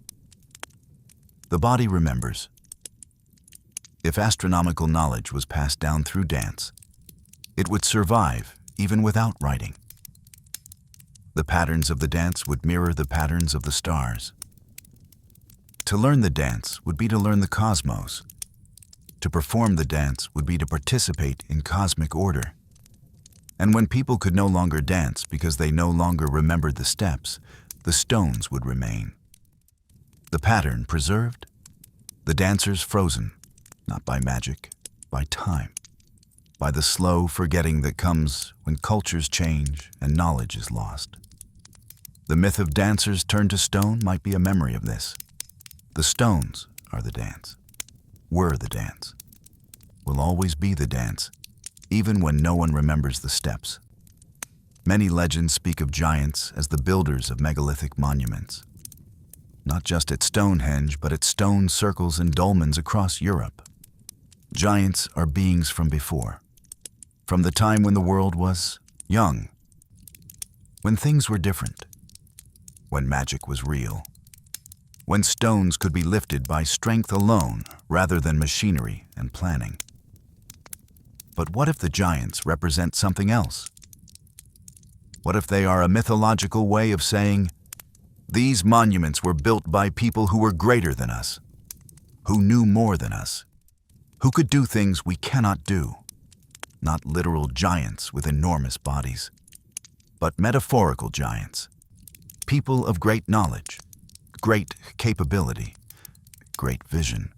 The body remembers. If astronomical knowledge was passed down through dance, it would survive even without writing. The patterns of the dance would mirror the patterns of the stars. To learn the dance would be to learn the cosmos. To perform the dance would be to participate in cosmic order. And when people could no longer dance because they no longer remembered the steps, the stones would remain. The pattern preserved, the dancers frozen, not by magic, by time, by the slow forgetting that comes when cultures change and knowledge is lost. The myth of dancers turned to stone might be a memory of this. The stones are the dance, were the dance, will always be the dance, even when no one remembers the steps. Many legends speak of giants as the builders of megalithic monuments, not just at Stonehenge, but at stone circles and dolmens across Europe. Giants are beings from before, from the time when the world was young, when things were different, when magic was real, when stones could be lifted by strength alone rather than machinery and planning. But what if the giants represent something else? What if they are a mythological way of saying, these monuments were built by people who were greater than us, who knew more than us, who could do things we cannot do? Not literal giants with enormous bodies, but metaphorical giants, people of great knowledge, great capability, great vision.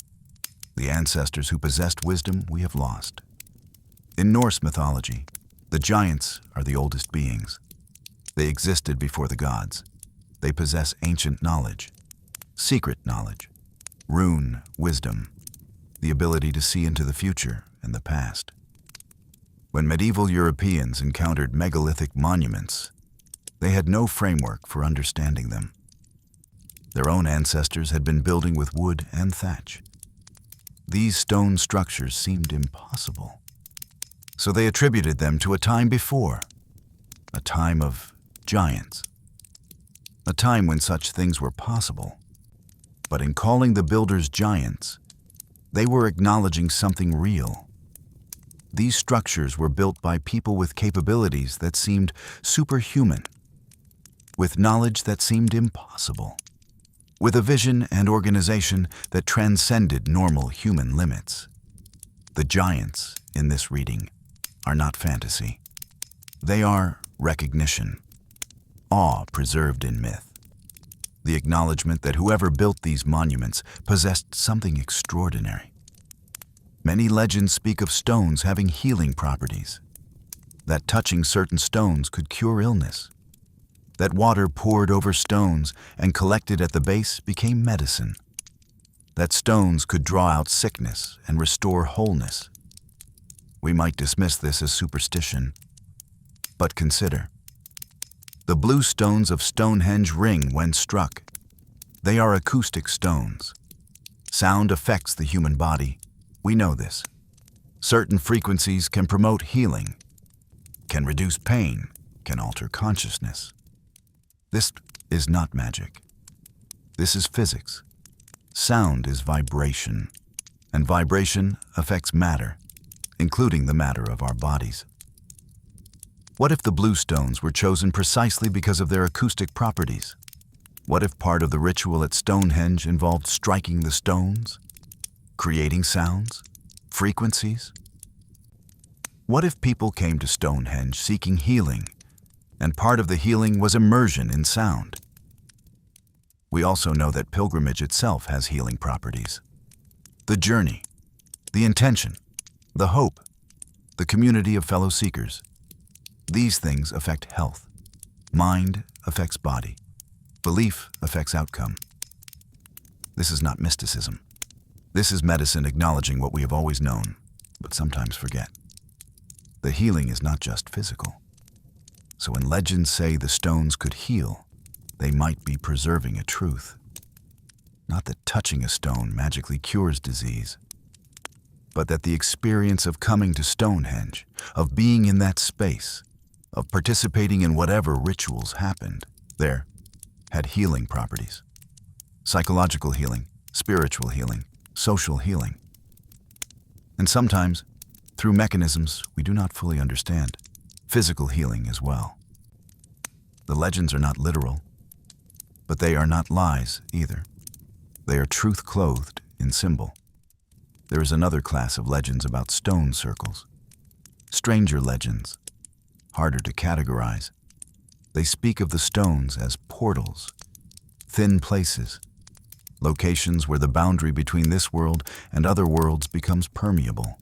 The ancestors who possessed wisdom we have lost. In Norse mythology, the giants are the oldest beings. They existed before the gods. They possess ancient knowledge, secret knowledge, rune wisdom, the ability to see into the future and the past. When medieval Europeans encountered megalithic monuments, they had no framework for understanding them. Their own ancestors had been building with wood and thatch. These stone structures seemed impossible. So they attributed them to a time before, a time of giants, a time when such things were possible. But in calling the builders giants, they were acknowledging something real. These structures were built by people with capabilities that seemed superhuman, with knowledge that seemed impossible, with a vision and organization that transcended normal human limits. The giants in this reading are not fantasy. They are recognition, awe preserved in myth, the acknowledgement that whoever built these monuments possessed something extraordinary. Many legends speak of stones having healing properties, that touching certain stones could cure illness, that water poured over stones and collected at the base became medicine, that stones could draw out sickness and restore wholeness. We might dismiss this as superstition, but consider. The blue stones of Stonehenge ring when struck. They are acoustic stones. Sound affects the human body. We know this. Certain frequencies can promote healing, can reduce pain, can alter consciousness. This is not magic. This is physics. Sound is vibration, and vibration affects matter, including the matter of our bodies. What if the blue stones were chosen precisely because of their acoustic properties? What if part of the ritual at Stonehenge involved striking the stones, creating sounds, frequencies? What if people came to Stonehenge seeking healing, and part of the healing was immersion in sound? We also know that pilgrimage itself has healing properties. The journey, the intention, the hope, the community of fellow seekers. These things affect health. Mind affects body. Belief affects outcome. This is not mysticism. This is medicine acknowledging what we have always known, but sometimes forget. The healing is not just physical. So when legends say the stones could heal, they might be preserving a truth. Not that touching a stone magically cures disease, but that the experience of coming to Stonehenge, of being in that space, of participating in whatever rituals happened there, had healing properties. Psychological healing, spiritual healing, social healing. And sometimes, through mechanisms we do not fully understand, physical healing as well. The legends are not literal, but they are not lies either. They are truth clothed in symbol. There is another class of legends about stone circles. Stranger legends, harder to categorize. They speak of the stones as portals, thin places, locations where the boundary between this world and other worlds becomes permeable,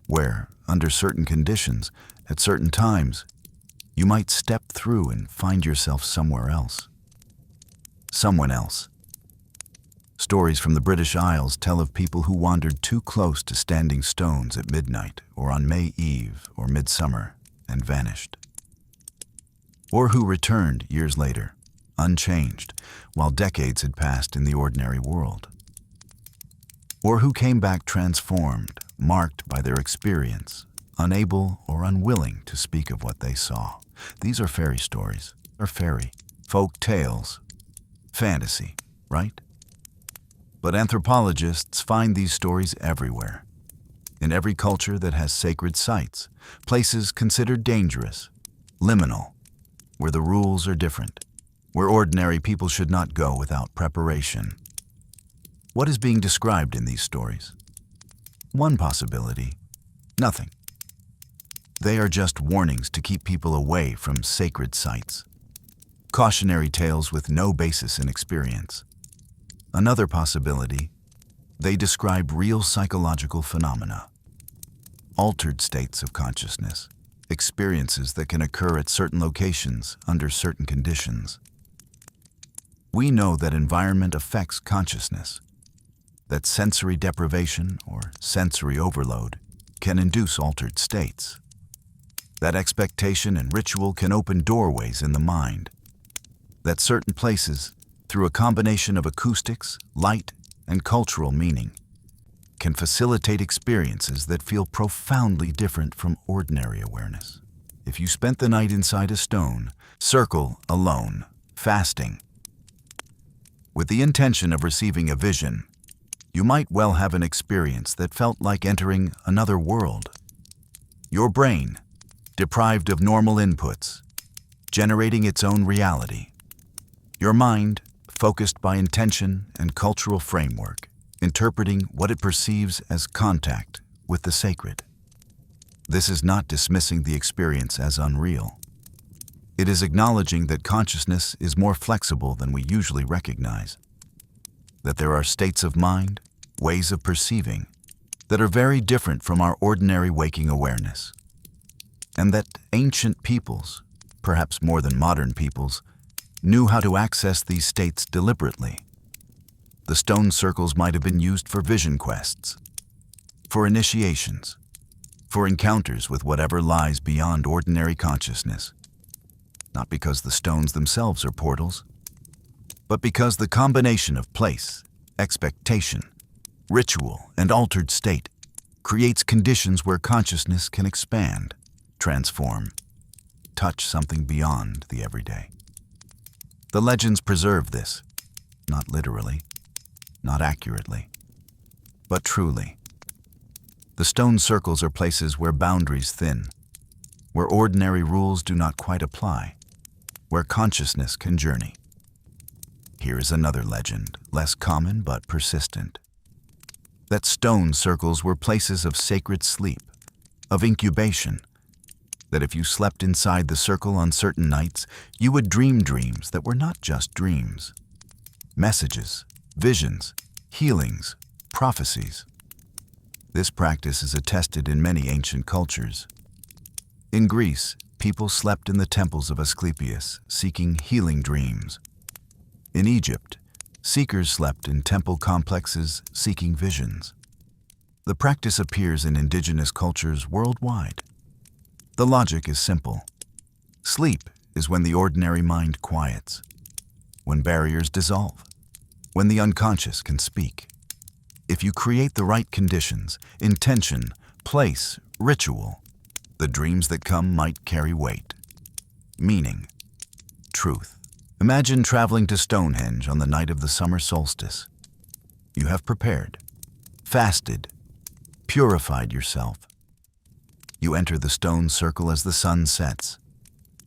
where, under certain conditions, at certain times, you might step through and find yourself somewhere else. Someone else. Stories from the British Isles tell of people who wandered too close to standing stones at midnight or on May Eve or midsummer and vanished. Or who returned years later, unchanged, while decades had passed in the ordinary world. Or who came back transformed, marked by their experience, unable or unwilling to speak of what they saw. These are fairy stories, or fairy, folk tales, fantasy. right? But anthropologists find these stories everywhere. In every culture that has sacred sites, places considered dangerous, liminal, where the rules are different, where ordinary people should not go without preparation. What is being described in these stories? One possibility: nothing. They are just warnings to keep people away from sacred sites. Cautionary tales with no basis in experience. Another possibility: they describe real psychological phenomena. Altered states of consciousness, experiences that can occur at certain locations under certain conditions. We know that environment affects consciousness, that sensory deprivation or sensory overload can induce altered states, that expectation and ritual can open doorways in the mind, that certain places, through a combination of acoustics, light, and cultural meaning, can facilitate experiences that feel profoundly different from ordinary awareness. If you spent the night inside a stone circle alone, fasting, with the intention of receiving a vision, you might well have an experience that felt like entering another world. Your brain, deprived of normal inputs, generating its own reality. Your mind, focused by intention and cultural framework, interpreting what it perceives as contact with the sacred. This is not dismissing the experience as unreal. It is acknowledging that consciousness is more flexible than we usually recognize, that there are states of mind, ways of perceiving, that are very different from our ordinary waking awareness, and that ancient peoples, perhaps more than modern peoples, knew how to access these states deliberately. The stone circles might have been used for vision quests, for initiations, for encounters with whatever lies beyond ordinary consciousness, not because the stones themselves are portals, but because the combination of place, expectation, ritual, and altered state creates conditions where consciousness can expand, transform, touch something beyond the everyday. The legends preserve this, not literally, not accurately, but truly. The stone circles are places where boundaries thin, where ordinary rules do not quite apply, where consciousness can journey. Here is another legend, less common but persistent, that stone circles were places of sacred sleep, of incubation, that if you slept inside the circle on certain nights, you would dream dreams that were not just dreams. Messages, visions, healings, prophecies. This practice is attested in many ancient cultures. In Greece, people slept in the temples of Asclepius, seeking healing dreams. In Egypt, seekers slept in temple complexes, seeking visions. The practice appears in indigenous cultures worldwide. The logic is simple. Sleep is when the ordinary mind quiets, when barriers dissolve, when the unconscious can speak. If you create the right conditions, intention, place, ritual, the dreams that come might carry weight, meaning, truth. Imagine traveling to Stonehenge on the night of the summer solstice. You have prepared, fasted, purified yourself. You enter the stone circle as the sun sets.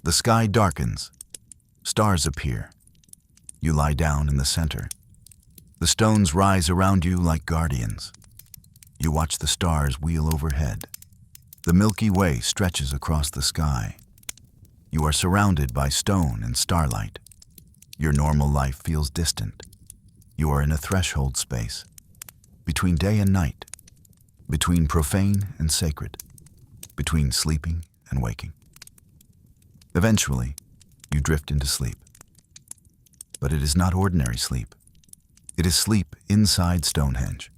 The sky darkens. Stars appear. You lie down in the center. The stones rise around you like guardians. You watch the stars wheel overhead. The Milky Way stretches across the sky. You are surrounded by stone and starlight. Your normal life feels distant. You are in a threshold space, between day and night, between profane and sacred, between sleeping and waking. Eventually, you drift into sleep. But it is not ordinary sleep. It is sleep inside Stonehenge,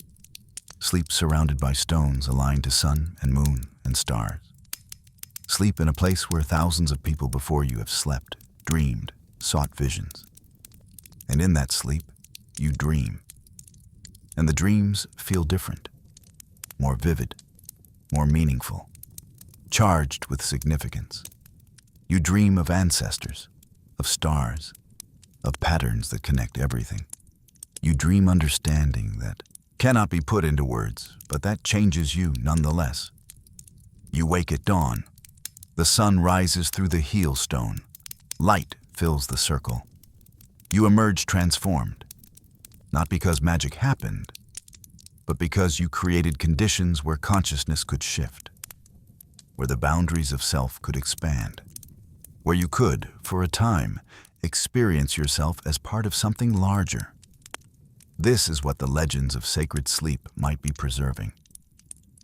sleep surrounded by stones aligned to sun and moon and stars. Sleep in a place where thousands of people before you have slept, dreamed, sought visions. And in that sleep, you dream. And the dreams feel different, more vivid, more meaningful, charged with significance. You dream of ancestors, of stars, of patterns that connect everything. You dream understanding that cannot be put into words, but that changes you nonetheless. You wake at dawn. The sun rises through the heel stone. Light fills the circle. You emerge transformed, not because magic happened, but because you created conditions where consciousness could shift, where the boundaries of self could expand, where you could, for a time, experience yourself as part of something larger. This is what the legends of sacred sleep might be preserving.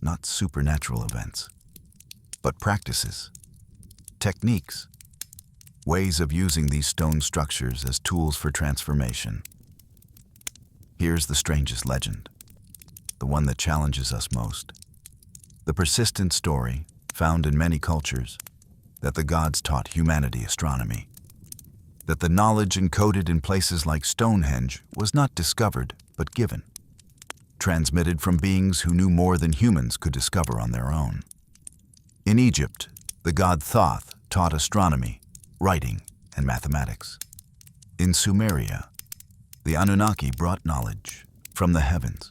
Not supernatural events, but practices, techniques, ways of using these stone structures as tools for transformation. Here's the strangest legend, the one that challenges us most. The persistent story, found in many cultures, that the gods taught humanity astronomy. That the knowledge encoded in places like Stonehenge was not discovered, but given. Transmitted from beings who knew more than humans could discover on their own. In Egypt, the god Thoth taught astronomy, writing, and mathematics. In Sumeria, the Anunnaki brought knowledge from the heavens.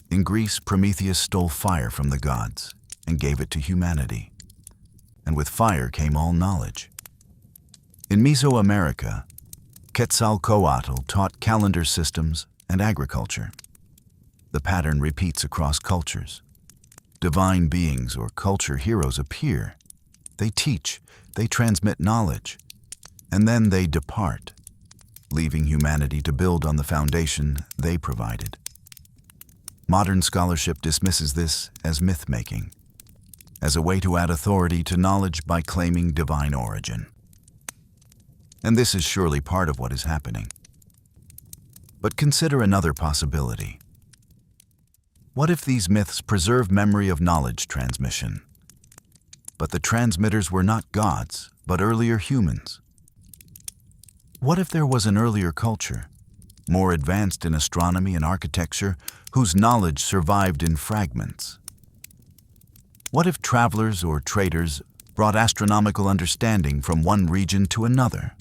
In Greece, Prometheus stole fire from the gods and gave it to humanity. And with fire came all knowledge. In Mesoamerica, Quetzalcoatl taught calendar systems and agriculture. The pattern repeats across cultures. Divine beings or culture heroes appear. They teach, they transmit knowledge, and then they depart, leaving humanity to build on the foundation they provided. Modern scholarship dismisses this as myth-making, as a way to add authority to knowledge by claiming divine origin. And this is surely part of what is happening. But consider another possibility. What if these myths preserve memory of knowledge transmission? But the transmitters were not gods, but earlier humans. What if there was an earlier culture, more advanced in astronomy and architecture, whose knowledge survived in fragments? What if travelers or traders brought astronomical understanding from one region to another?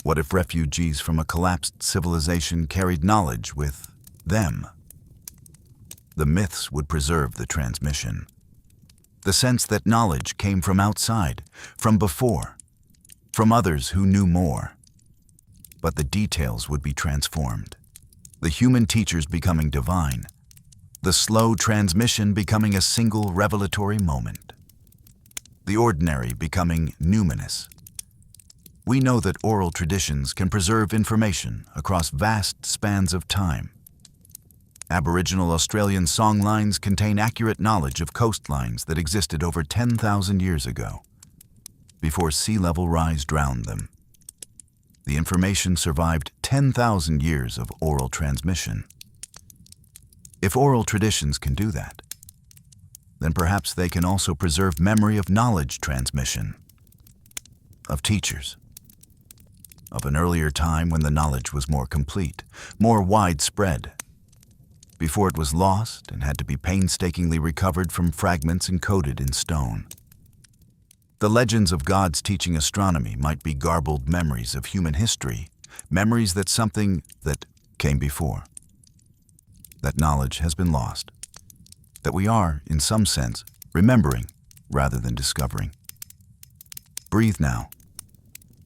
What if refugees from a collapsed civilization carried knowledge with them? The myths would preserve the transmission. The sense that knowledge came from outside, from before, from others who knew more. But the details would be transformed, the human teachers becoming divine, the slow transmission becoming a single revelatory moment, the ordinary becoming numinous. We know that oral traditions can preserve information across vast spans of time. Aboriginal Australian songlines contain accurate knowledge of coastlines that existed over 10,000 years ago, before sea level rise drowned them. The information survived 10,000 years of oral transmission. If oral traditions can do that, then perhaps they can also preserve memory of knowledge transmission, of teachers, of an earlier time when the knowledge was more complete, more widespread, before it was lost and had to be painstakingly recovered from fragments encoded in stone. The legends of gods teaching astronomy might be garbled memories of human history, memories that something that came before. That knowledge has been lost, that we are, in some sense, remembering rather than discovering. Breathe now.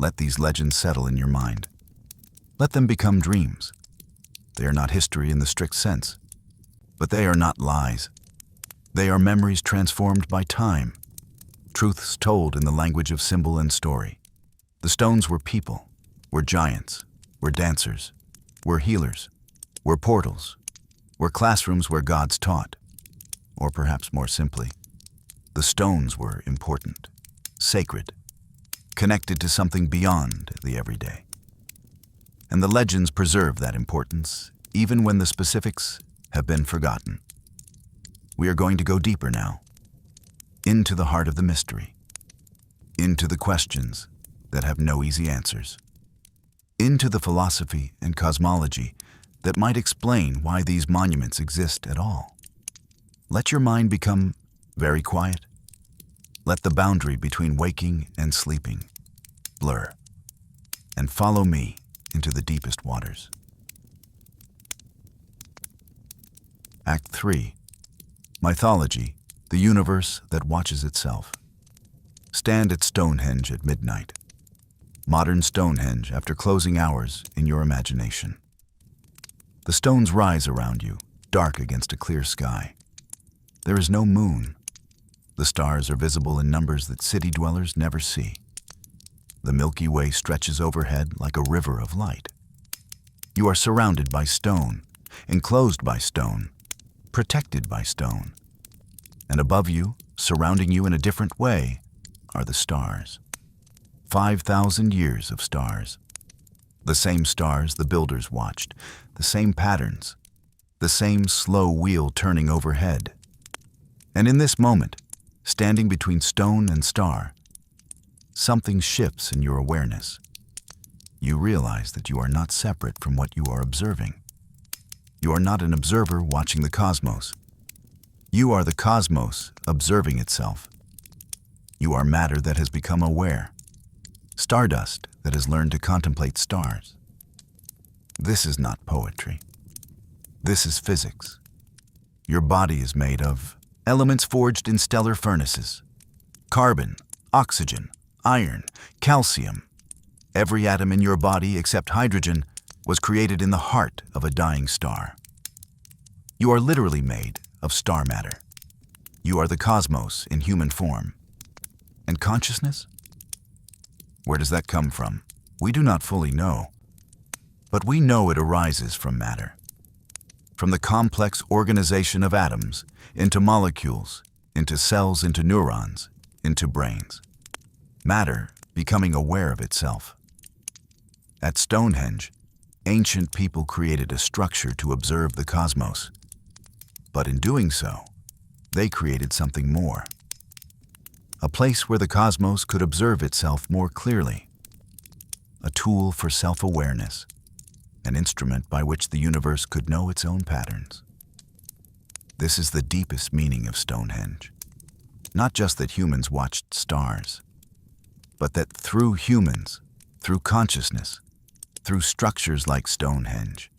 Let these legends settle in your mind. Let them become dreams. They are not history in the strict sense, but they are not lies. They are memories transformed by time, truths told in the language of symbol and story. The stones were people, were giants, were dancers, were healers, were portals, were classrooms where gods taught. Or perhaps more simply, the stones were important, sacred, connected to something beyond the everyday. And the legends preserve that importance, even when the specifics have been forgotten. We are going to go deeper now, into the heart of the mystery, into the questions that have no easy answers, into the philosophy and cosmology that might explain why these monuments exist at all. Let your mind become very quiet. Let the boundary between waking and sleeping blur, and follow me into the deepest waters. Act 3. Mythology, the universe that watches itself. Stand at Stonehenge at midnight. Modern Stonehenge after closing hours in your imagination. The stones rise around you, dark against a clear sky. There is no moon. The stars are visible in numbers that city dwellers never see. The Milky Way stretches overhead like a river of light. You are surrounded by stone, enclosed by stone, protected by stone. And above you, surrounding you in a different way, are the stars. 5,000 years of stars. The same stars the builders watched, the same patterns, the same slow wheel turning overhead. And in this moment, standing between stone and star, something shifts in your awareness. You realize that you are not separate from what you are observing. You are not an observer watching the cosmos. You are the cosmos observing itself. You are matter that has become aware. Stardust that has learned to contemplate stars. This is not poetry. This is physics. Your body is made of elements forged in stellar furnaces. Carbon, oxygen, iron, calcium. Every atom in your body except hydrogen was created in the heart of a dying star. You are literally made of star matter. You are the cosmos in human form. And consciousness? Where does that come from? We do not fully know. But we know it arises from matter. From the complex organization of atoms, into molecules, into cells, into neurons, into brains. Matter becoming aware of itself. At Stonehenge, ancient people created a structure to observe the cosmos. But in doing so, they created something more. A place where the cosmos could observe itself more clearly. A tool for self-awareness. An instrument by which the universe could know its own patterns. This is the deepest meaning of Stonehenge. Not just that humans watched stars, but that through humans, through consciousness, through structures like Stonehenge,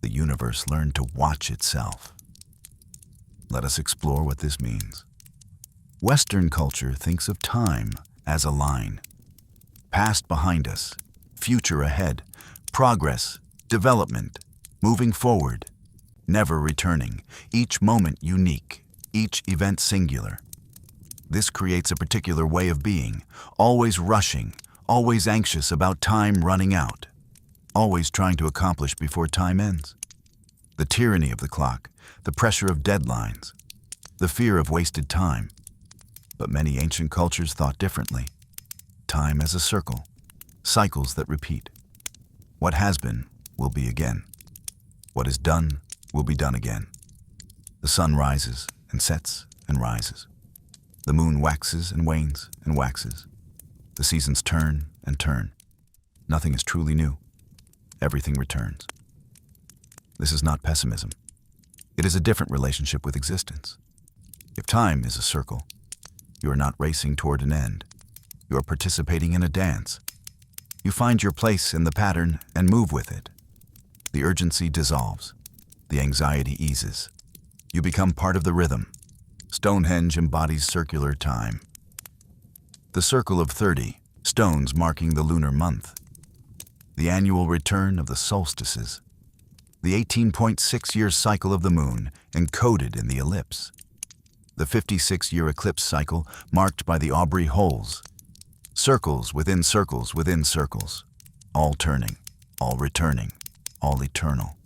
the universe learned to watch itself. Let us explore what this means. Western culture thinks of time as a line. Past behind us, future ahead, progress, development, moving forward, never returning, each moment unique, each event singular. This creates a particular way of being, always rushing, always anxious about time running out, always trying to accomplish before time ends. The tyranny of the clock, the pressure of deadlines, the fear of wasted time. But many ancient cultures thought differently. Time as a circle, cycles that repeat. What has been will be again. What is done will be done again. The sun rises and sets and rises. The moon waxes and wanes and waxes. The seasons turn and turn. Nothing is truly new. Everything returns. This is not pessimism. It is a different relationship with existence. If time is a circle, you are not racing toward an end. You are participating in a dance. You find your place in the pattern and move with it. The urgency dissolves. The anxiety eases. You become part of the rhythm. Stonehenge embodies circular time. The circle of 30, stones marking the lunar month. The annual return of the solstices. The 18.6-year cycle of the moon, encoded in the ellipse. The 56-year eclipse cycle marked by the Aubrey holes. Circles within circles within circles, all turning, all returning, all eternal.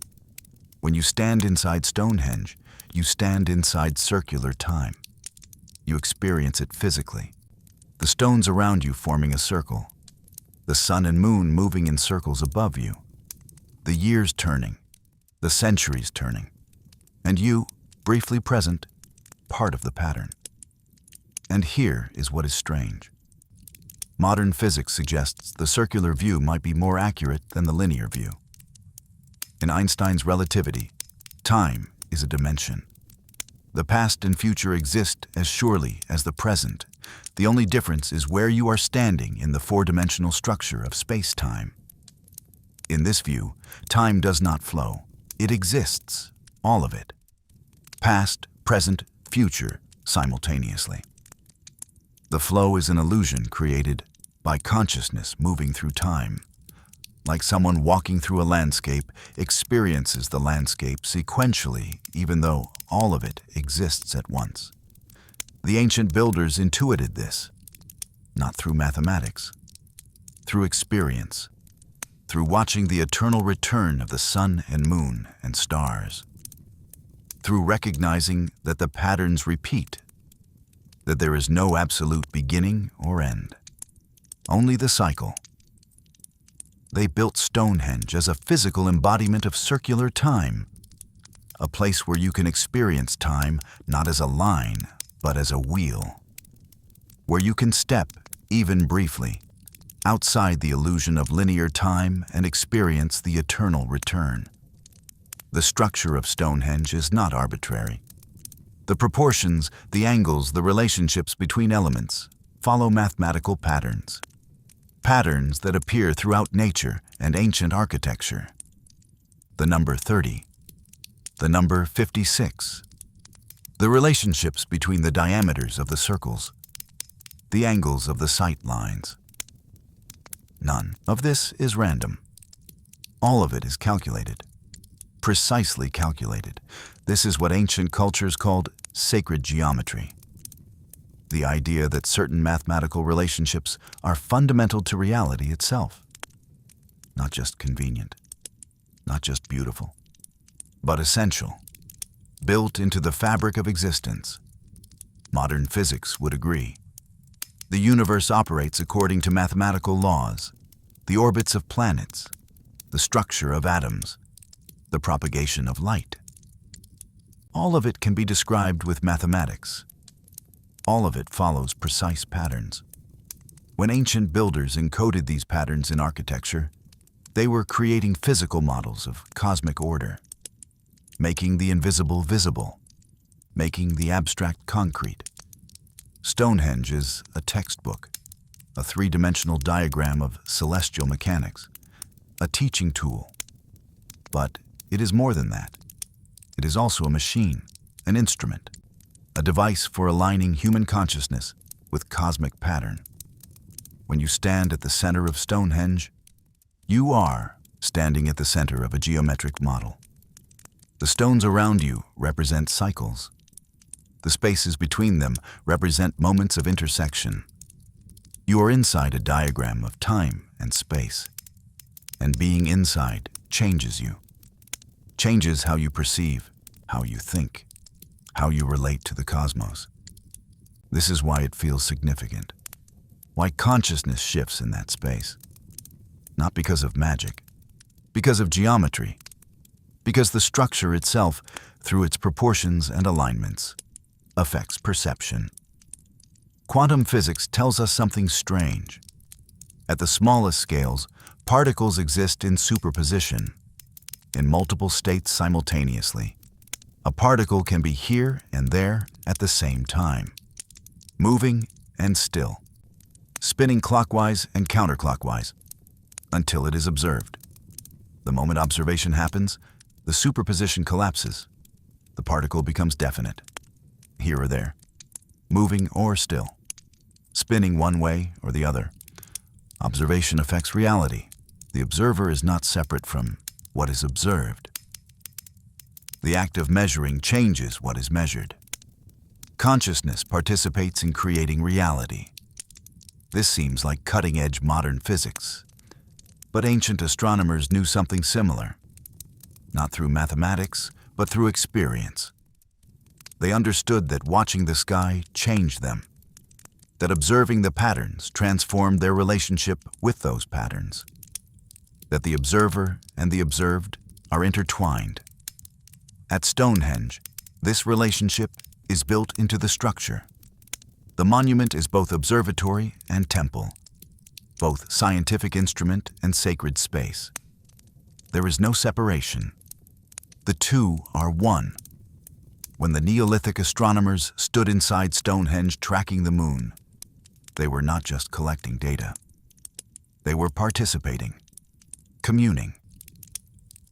When you stand inside Stonehenge, you stand inside circular time. You experience it physically. The stones around you forming a circle. The sun and moon moving in circles above you. The years turning. The centuries turning. And you, briefly present, part of the pattern. And here is what is strange. Modern physics suggests the circular view might be more accurate than the linear view. In Einstein's relativity, time is a dimension. The past and future exist as surely as the present. The only difference is where you are standing in the four-dimensional structure of space-time. In this view, time does not flow. It exists, all of it, past, present, future simultaneously. The flow is an illusion created by consciousness moving through time. Like someone walking through a landscape experiences the landscape sequentially, even though all of it exists at once. The ancient builders intuited this, not through mathematics, through experience, through watching the eternal return of the sun and moon and stars, through recognizing that the patterns repeat, that there is no absolute beginning or end, only the cycle. They built Stonehenge as a physical embodiment of circular time, a place where you can experience time not as a line, but as a wheel, where you can step, even briefly, outside the illusion of linear time and experience the eternal return. The structure of Stonehenge is not arbitrary. The proportions, the angles, the relationships between elements follow mathematical patterns. Patterns that appear throughout nature and ancient architecture. The number 30, the number 56, the relationships between the diameters of the circles, the angles of the sight lines. None of this is random. All of it is calculated, precisely calculated. This is what ancient cultures called sacred geometry. The idea that certain mathematical relationships are fundamental to reality itself. Not just convenient, not just beautiful, but essential, built into the fabric of existence. Modern physics would agree. The universe operates according to mathematical laws, the orbits of planets, the structure of atoms, the propagation of light. All of it can be described with mathematics. All of it follows precise patterns. When ancient builders encoded these patterns in architecture, they were creating physical models of cosmic order, making the invisible visible, making the abstract concrete. Stonehenge is a textbook, a three-dimensional diagram of celestial mechanics, a teaching tool. But it is more than that. It is also a machine, an instrument, a device for aligning human consciousness with cosmic pattern. When you stand at the center of Stonehenge, you are standing at the center of a geometric model. The stones around you represent cycles. The spaces between them represent moments of intersection. You are inside a diagram of time and space, and being inside changes you, changes how you perceive, how you think, how you relate to the cosmos. This is why it feels significant, why consciousness shifts in that space. Not because of magic, because of geometry, because the structure itself, through its proportions and alignments, affects perception. Quantum physics tells us something strange. At the smallest scales, particles exist in superposition, in multiple states simultaneously. A particle can be here and there at the same time, moving and still, spinning clockwise and counterclockwise, until it is observed. The moment observation happens, the superposition collapses. The particle becomes definite, here or there, moving or still, spinning one way or the other. Observation affects reality. The observer is not separate from what is observed. The act of measuring changes what is measured. Consciousness participates in creating reality. This seems like cutting-edge modern physics. But ancient astronomers knew something similar, not through mathematics, but through experience. They understood that watching the sky changed them, that observing the patterns transformed their relationship with those patterns, that the observer and the observed are intertwined. At Stonehenge, this relationship is built into the structure. The monument is both observatory and temple, both scientific instrument and sacred space. There is no separation. The two are one. When the Neolithic astronomers stood inside Stonehenge tracking the moon, they were not just collecting data. They were participating, communing.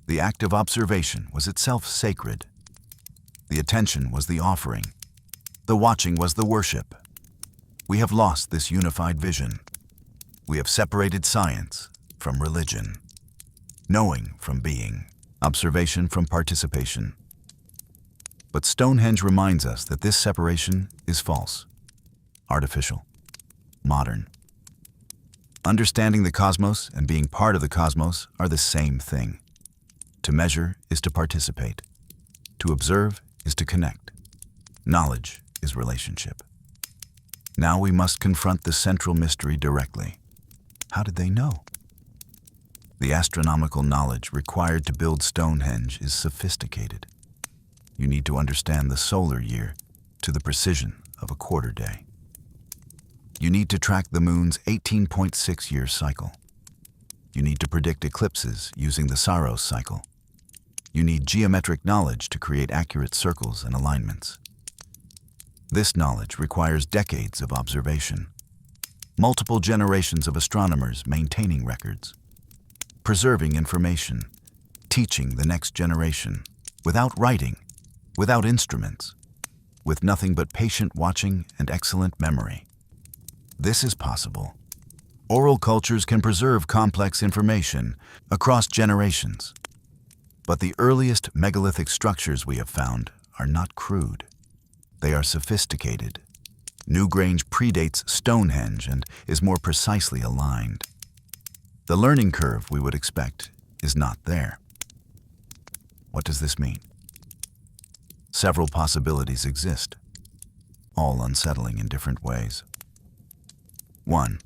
The act of observation was itself sacred. The attention was the offering. The watching was the worship. We have lost this unified vision. We have separated science from religion, knowing from being, observation from participation. But Stonehenge reminds us that this separation is false, artificial, modern. Understanding the cosmos and being part of the cosmos are the same thing. To measure is to participate. To observe is to connect. Knowledge is relationship. Now we must confront the central mystery directly. How did they know? The astronomical knowledge required to build Stonehenge is sophisticated. You need to understand the solar year to the precision of a quarter day. You need to track the moon's 18.6-year cycle. You need to predict eclipses using the Saros cycle. You need geometric knowledge to create accurate circles and alignments. This knowledge requires decades of observation, multiple generations of astronomers maintaining records, preserving information, teaching the next generation, without writing, without instruments, with nothing but patient watching and excellent memory. This is possible. Oral cultures can preserve complex information across generations. But the earliest megalithic structures we have found are not crude. They are sophisticated. Newgrange predates Stonehenge and is more precisely aligned. The learning curve we would expect is not there. What does this mean? Several possibilities exist, all unsettling in different ways. 1.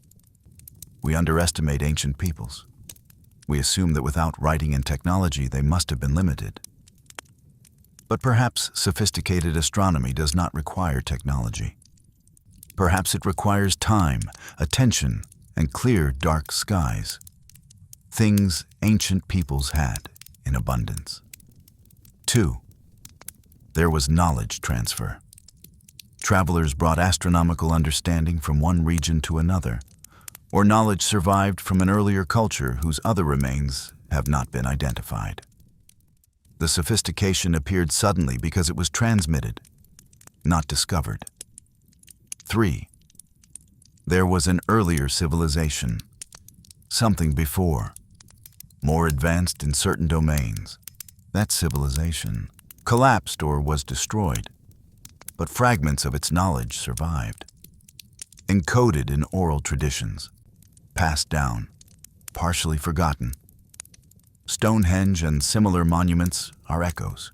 We underestimate ancient peoples. We assume that without writing and technology, they must have been limited. But perhaps sophisticated astronomy does not require technology. Perhaps it requires time, attention, and clear, dark skies. Things ancient peoples had in abundance. 2. There was knowledge transfer. Travelers brought astronomical understanding from one region to another, or knowledge survived from an earlier culture whose other remains have not been identified. The sophistication appeared suddenly because it was transmitted, not discovered. 3. There was an earlier civilization, something before, more advanced in certain domains. That civilization collapsed or was destroyed, but fragments of its knowledge survived, encoded in oral traditions, passed down, partially forgotten. Stonehenge and similar monuments are echoes,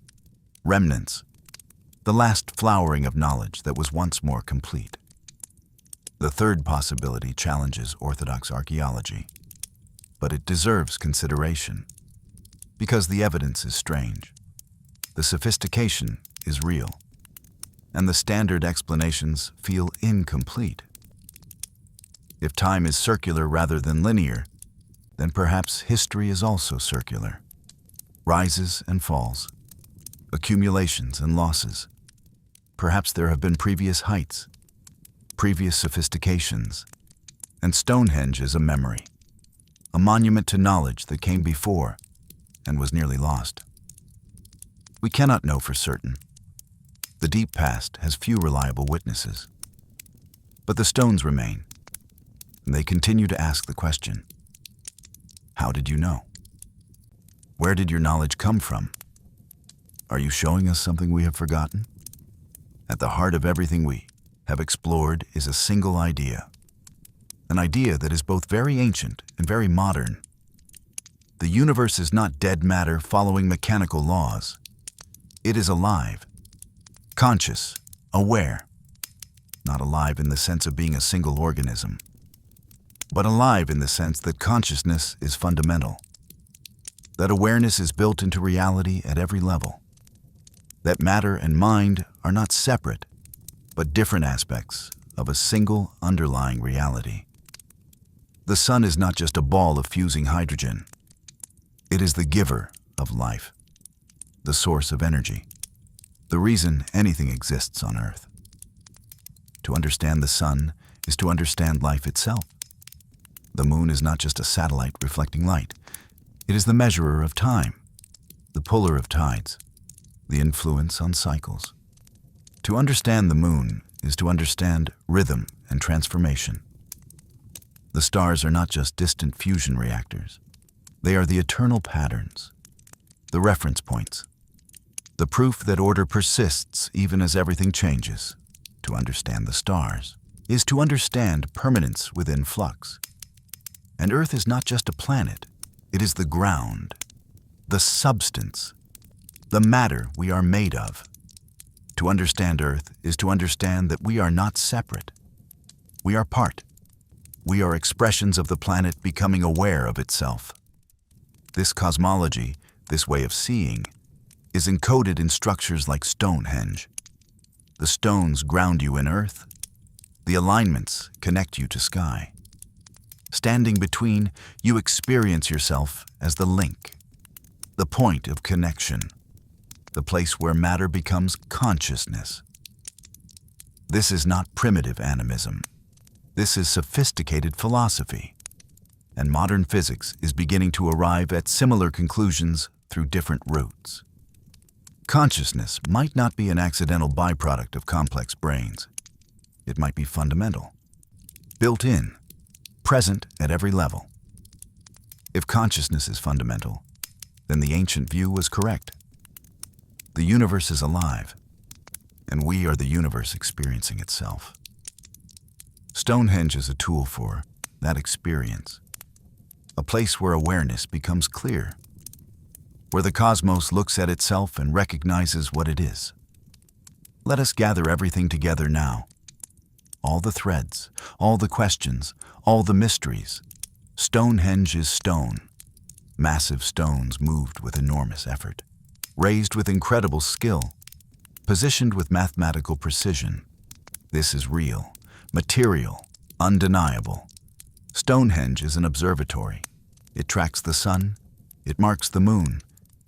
remnants, the last flowering of knowledge that was once more complete. The third possibility challenges orthodox archaeology, but it deserves consideration because the evidence is strange, the sophistication is real, and the standard explanations feel incomplete. If time is circular rather than linear, then perhaps history is also circular. Rises and falls, accumulations and losses. Perhaps there have been previous heights, previous sophistications, and Stonehenge is a memory, a monument to knowledge that came before and was nearly lost. We cannot know for certain. The deep past has few reliable witnesses. But the stones remain, and they continue to ask the question, how did you know? Where did your knowledge come from? Are you showing us something we have forgotten? At the heart of everything we have explored is a single idea, an idea that is both very ancient and very modern. The universe is not dead matter following mechanical laws. It is alive, conscious, aware, not alive in the sense of being a single organism, but alive in the sense that consciousness is fundamental, that awareness is built into reality at every level, that matter and mind are not separate, but different aspects of a single underlying reality. The sun is not just a ball of fusing hydrogen. It is the giver of life, the source of energy, the reason anything exists on Earth. To understand the sun is to understand life itself. The moon is not just a satellite reflecting light. It is the measurer of time, the puller of tides, the influence on cycles. To understand the moon is to understand rhythm and transformation. The stars are not just distant fusion reactors. They are the eternal patterns, the reference points, the proof that order persists even as everything changes. To understand the stars is to understand permanence within flux. And Earth is not just a planet, it is the ground, the substance, the matter we are made of. To understand Earth is to understand that we are not separate. We are part. We are expressions of the planet becoming aware of itself. This cosmology, this way of seeing, is encoded in structures like Stonehenge. The stones ground you in Earth. The alignments connect you to sky. Standing between, you experience yourself as the link, the point of connection, the place where matter becomes consciousness. This is not primitive animism. This is sophisticated philosophy. And modern physics is beginning to arrive at similar conclusions through different routes. Consciousness might not be an accidental byproduct of complex brains. It might be fundamental, built in, present at every level. If consciousness is fundamental, then the ancient view was correct. The universe is alive, and we are the universe experiencing itself. Stonehenge is a tool for that experience, a place where awareness becomes clear, where the cosmos looks at itself and recognizes what it is. Let us gather everything together now. All the threads, all the questions, all the mysteries. Stonehenge is stone. Massive stones moved with enormous effort, raised with incredible skill, positioned with mathematical precision. This is real, material, undeniable. Stonehenge is an observatory. It tracks the sun, it marks the moon,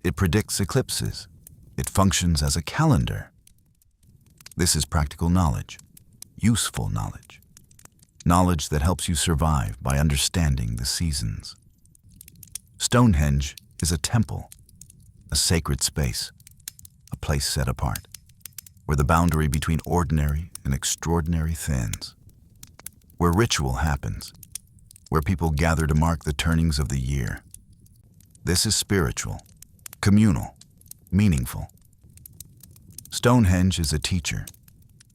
it predicts eclipses, it functions as a calendar. This is practical knowledge, useful knowledge, knowledge that helps you survive by understanding the seasons. Stonehenge is a temple, a sacred space, a place set apart, where the boundary between ordinary and extraordinary thins, where ritual happens, where people gather to mark the turnings of the year. This is spiritual, communal, meaningful. Stonehenge is a teacher,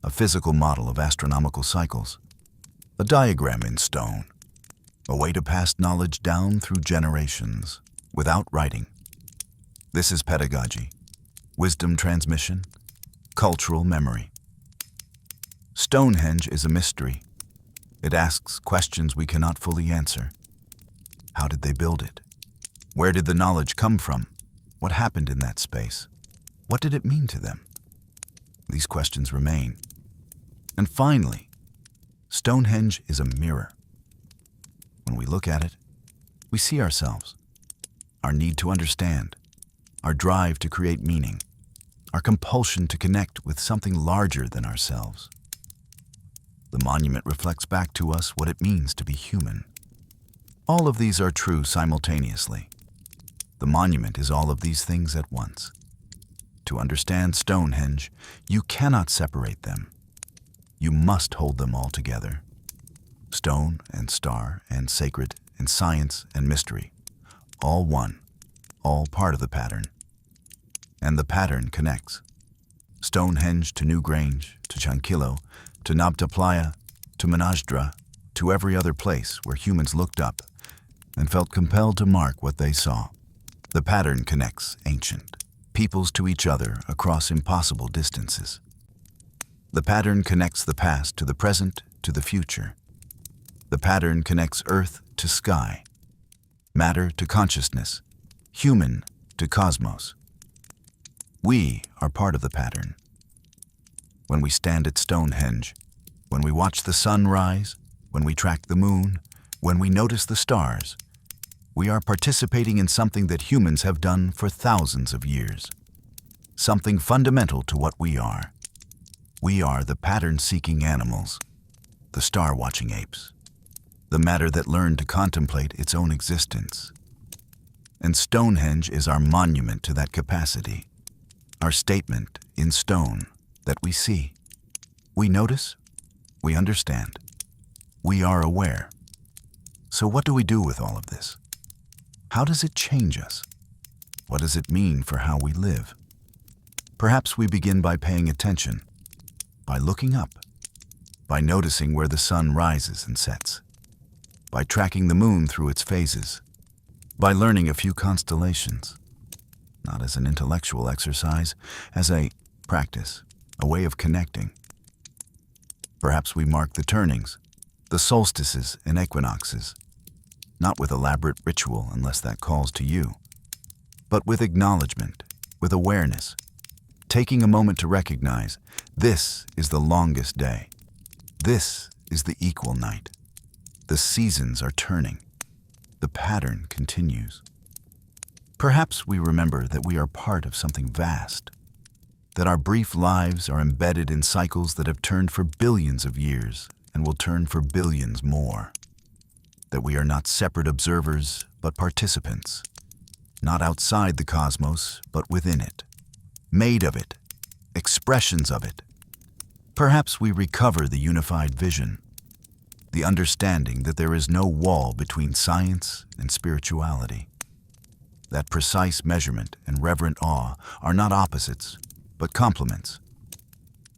a physical model of astronomical cycles, a diagram in stone, a way to pass knowledge down through generations without writing. This is pedagogy, wisdom transmission, cultural memory. Stonehenge is a mystery. It asks questions we cannot fully answer. How did they build it? Where did the knowledge come from? What happened in that space? What did it mean to them? These questions remain. And finally, Stonehenge is a mirror. When we look at it, we see ourselves, our need to understand, our drive to create meaning, our compulsion to connect with something larger than ourselves. The monument reflects back to us what it means to be human. All of these are true simultaneously. The monument is all of these things at once. To understand Stonehenge, you cannot separate them. You must hold them all together. Stone and star and sacred and science and mystery, all one, all part of the pattern. And the pattern connects. Stonehenge to Newgrange, to Chanquillo, to Nabta Playa, to Menajdra, to every other place where humans looked up and felt compelled to mark what they saw. The pattern connects ancient peoples to each other across impossible distances. The pattern connects the past to the present to the future. The pattern connects earth to sky, matter to consciousness, human to cosmos. We are part of the pattern. When we stand at Stonehenge, when we watch the sun rise, when we track the moon, when we notice the stars, we are participating in something that humans have done for thousands of years. Something fundamental to what we are. We are the pattern-seeking animals, the star-watching apes, the matter that learned to contemplate its own existence. And Stonehenge is our monument to that capacity, our statement in stone that we see. We notice, we understand, we are aware. So what do we do with all of this? How does it change us? What does it mean for how we live? Perhaps we begin by paying attention, by looking up, by noticing where the sun rises and sets, by tracking the moon through its phases, by learning a few constellations, not as an intellectual exercise, as a practice, a way of connecting. Perhaps we mark the turnings, the solstices and equinoxes, not with elaborate ritual unless that calls to you, but with acknowledgement, with awareness, taking a moment to recognize this is the longest day. This is the equal night. The seasons are turning. The pattern continues. Perhaps we remember that we are part of something vast, that our brief lives are embedded in cycles that have turned for billions of years and will turn for billions more, that we are not separate observers but participants, not outside the cosmos but within it, made of it, expressions of it. Perhaps we recover the unified vision, the understanding that there is no wall between science and spirituality, that precise measurement and reverent awe are not opposites, but complements,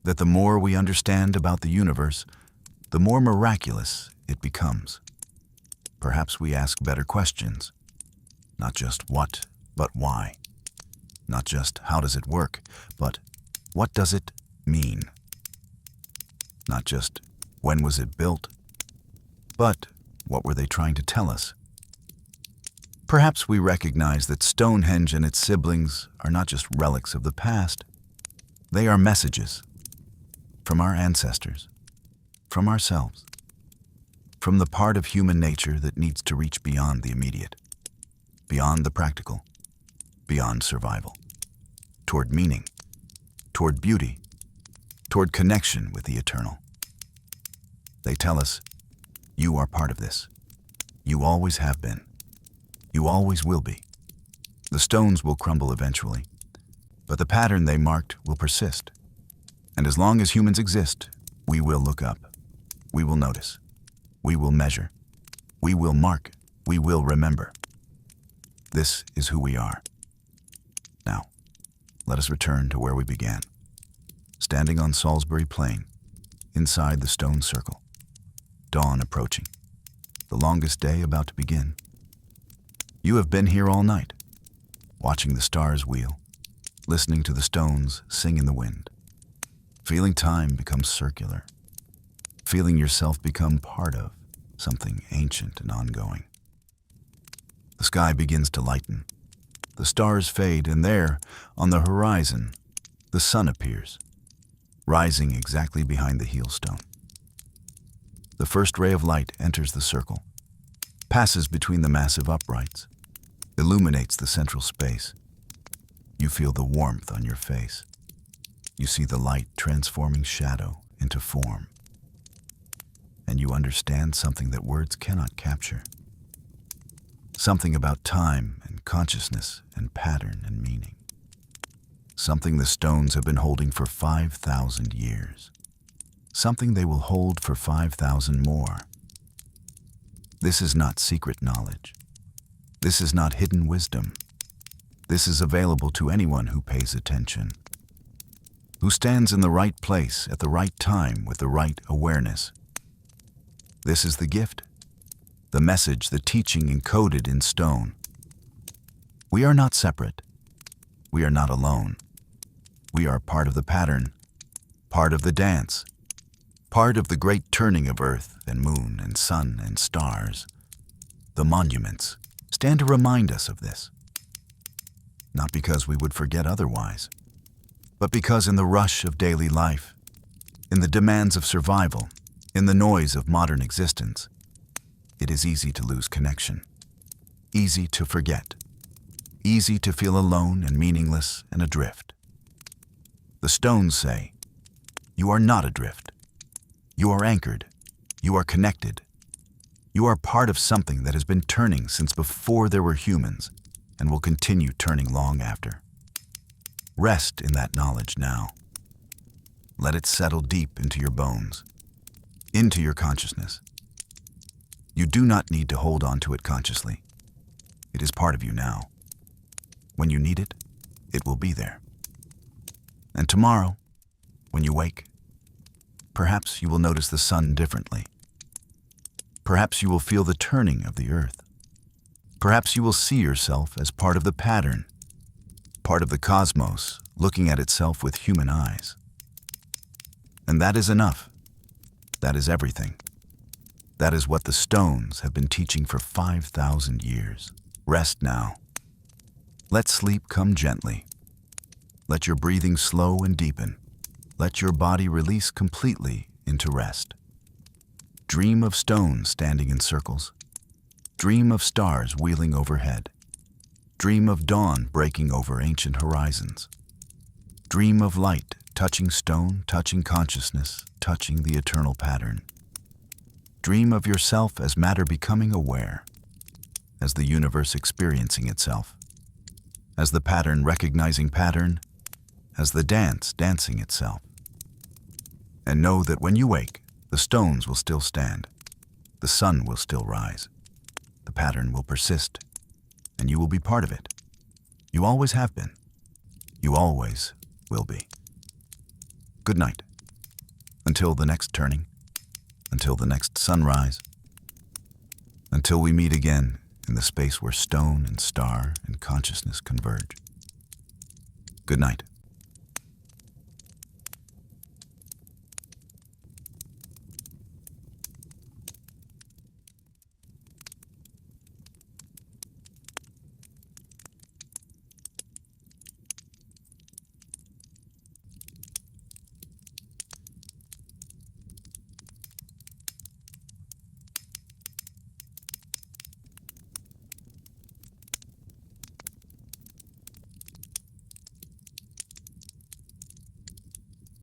that the more we understand about the universe, the more miraculous it becomes. Perhaps we ask better questions, not just what, but why, not just how does it work, but what does it mean? Not just when was it built, but what were they trying to tell us? Perhaps we recognize that Stonehenge and its siblings are not just relics of the past. They are messages from our ancestors, from ourselves, from the part of human nature that needs to reach beyond the immediate, beyond the practical, beyond survival, toward meaning, toward beauty, toward connection with the eternal. They tell us, you are part of this. You always have been. You always will be. The stones will crumble eventually, but the pattern they marked will persist. And as long as humans exist, we will look up. We will notice. We will measure. We will mark. We will remember. This is who we are. Now, let us return to where we began. Standing on Salisbury Plain, inside the stone circle. Dawn approaching. The longest day about to begin. You have been here all night, watching the stars wheel, listening to the stones sing in the wind, feeling time become circular, feeling yourself become part of something ancient and ongoing. The sky begins to lighten. The stars fade, and there, on the horizon, the sun appears, rising exactly behind the heelstone. The first ray of light enters the circle, passes between the massive uprights, illuminates the central space. You feel the warmth on your face. You see the light transforming shadow into form. And you understand something that words cannot capture. Something about time and consciousness and pattern and meaning. Something the stones have been holding for 5,000 years. Something they will hold for 5,000 more. This is not secret knowledge. This is not hidden wisdom. This is available to anyone who pays attention, who stands in the right place at the right time with the right awareness. This is the gift, the message, the teaching encoded in stone. We are not separate. We are not alone. We are part of the pattern, part of the dance, part of the great turning of earth and moon and sun and stars. The monuments stand to remind us of this. Not because we would forget otherwise, but because in the rush of daily life, in the demands of survival, in the noise of modern existence, it is easy to lose connection, easy to forget, easy to feel alone and meaningless and adrift. The stones say, you are not adrift. You are anchored. You are connected. You are part of something that has been turning since before there were humans and will continue turning long after. Rest in that knowledge now. Let it settle deep into your bones, into your consciousness. You do not need to hold on to it consciously. It is part of you now. When you need it, it will be there. And tomorrow, when you wake, perhaps you will notice the sun differently. Perhaps you will feel the turning of the earth. Perhaps you will see yourself as part of the pattern, part of the cosmos, looking at itself with human eyes. And that is enough. That is everything. That is what the stones have been teaching for 5,000 years. Rest now. Let sleep come gently. Let your breathing slow and deepen. Let your body release completely into rest. Dream of stones standing in circles. Dream of stars wheeling overhead. Dream of dawn breaking over ancient horizons. Dream of light touching stone, touching consciousness, touching the eternal pattern. Dream of yourself as matter becoming aware, as the universe experiencing itself, as the pattern recognizing pattern, as the dance dancing itself. And know that when you wake, the stones will still stand, the sun will still rise, the pattern will persist, and you will be part of it. You always have been. You always will be. Good night. Until the next turning, until the next sunrise, until we meet again in the space where stone and star and consciousness converge. Good night.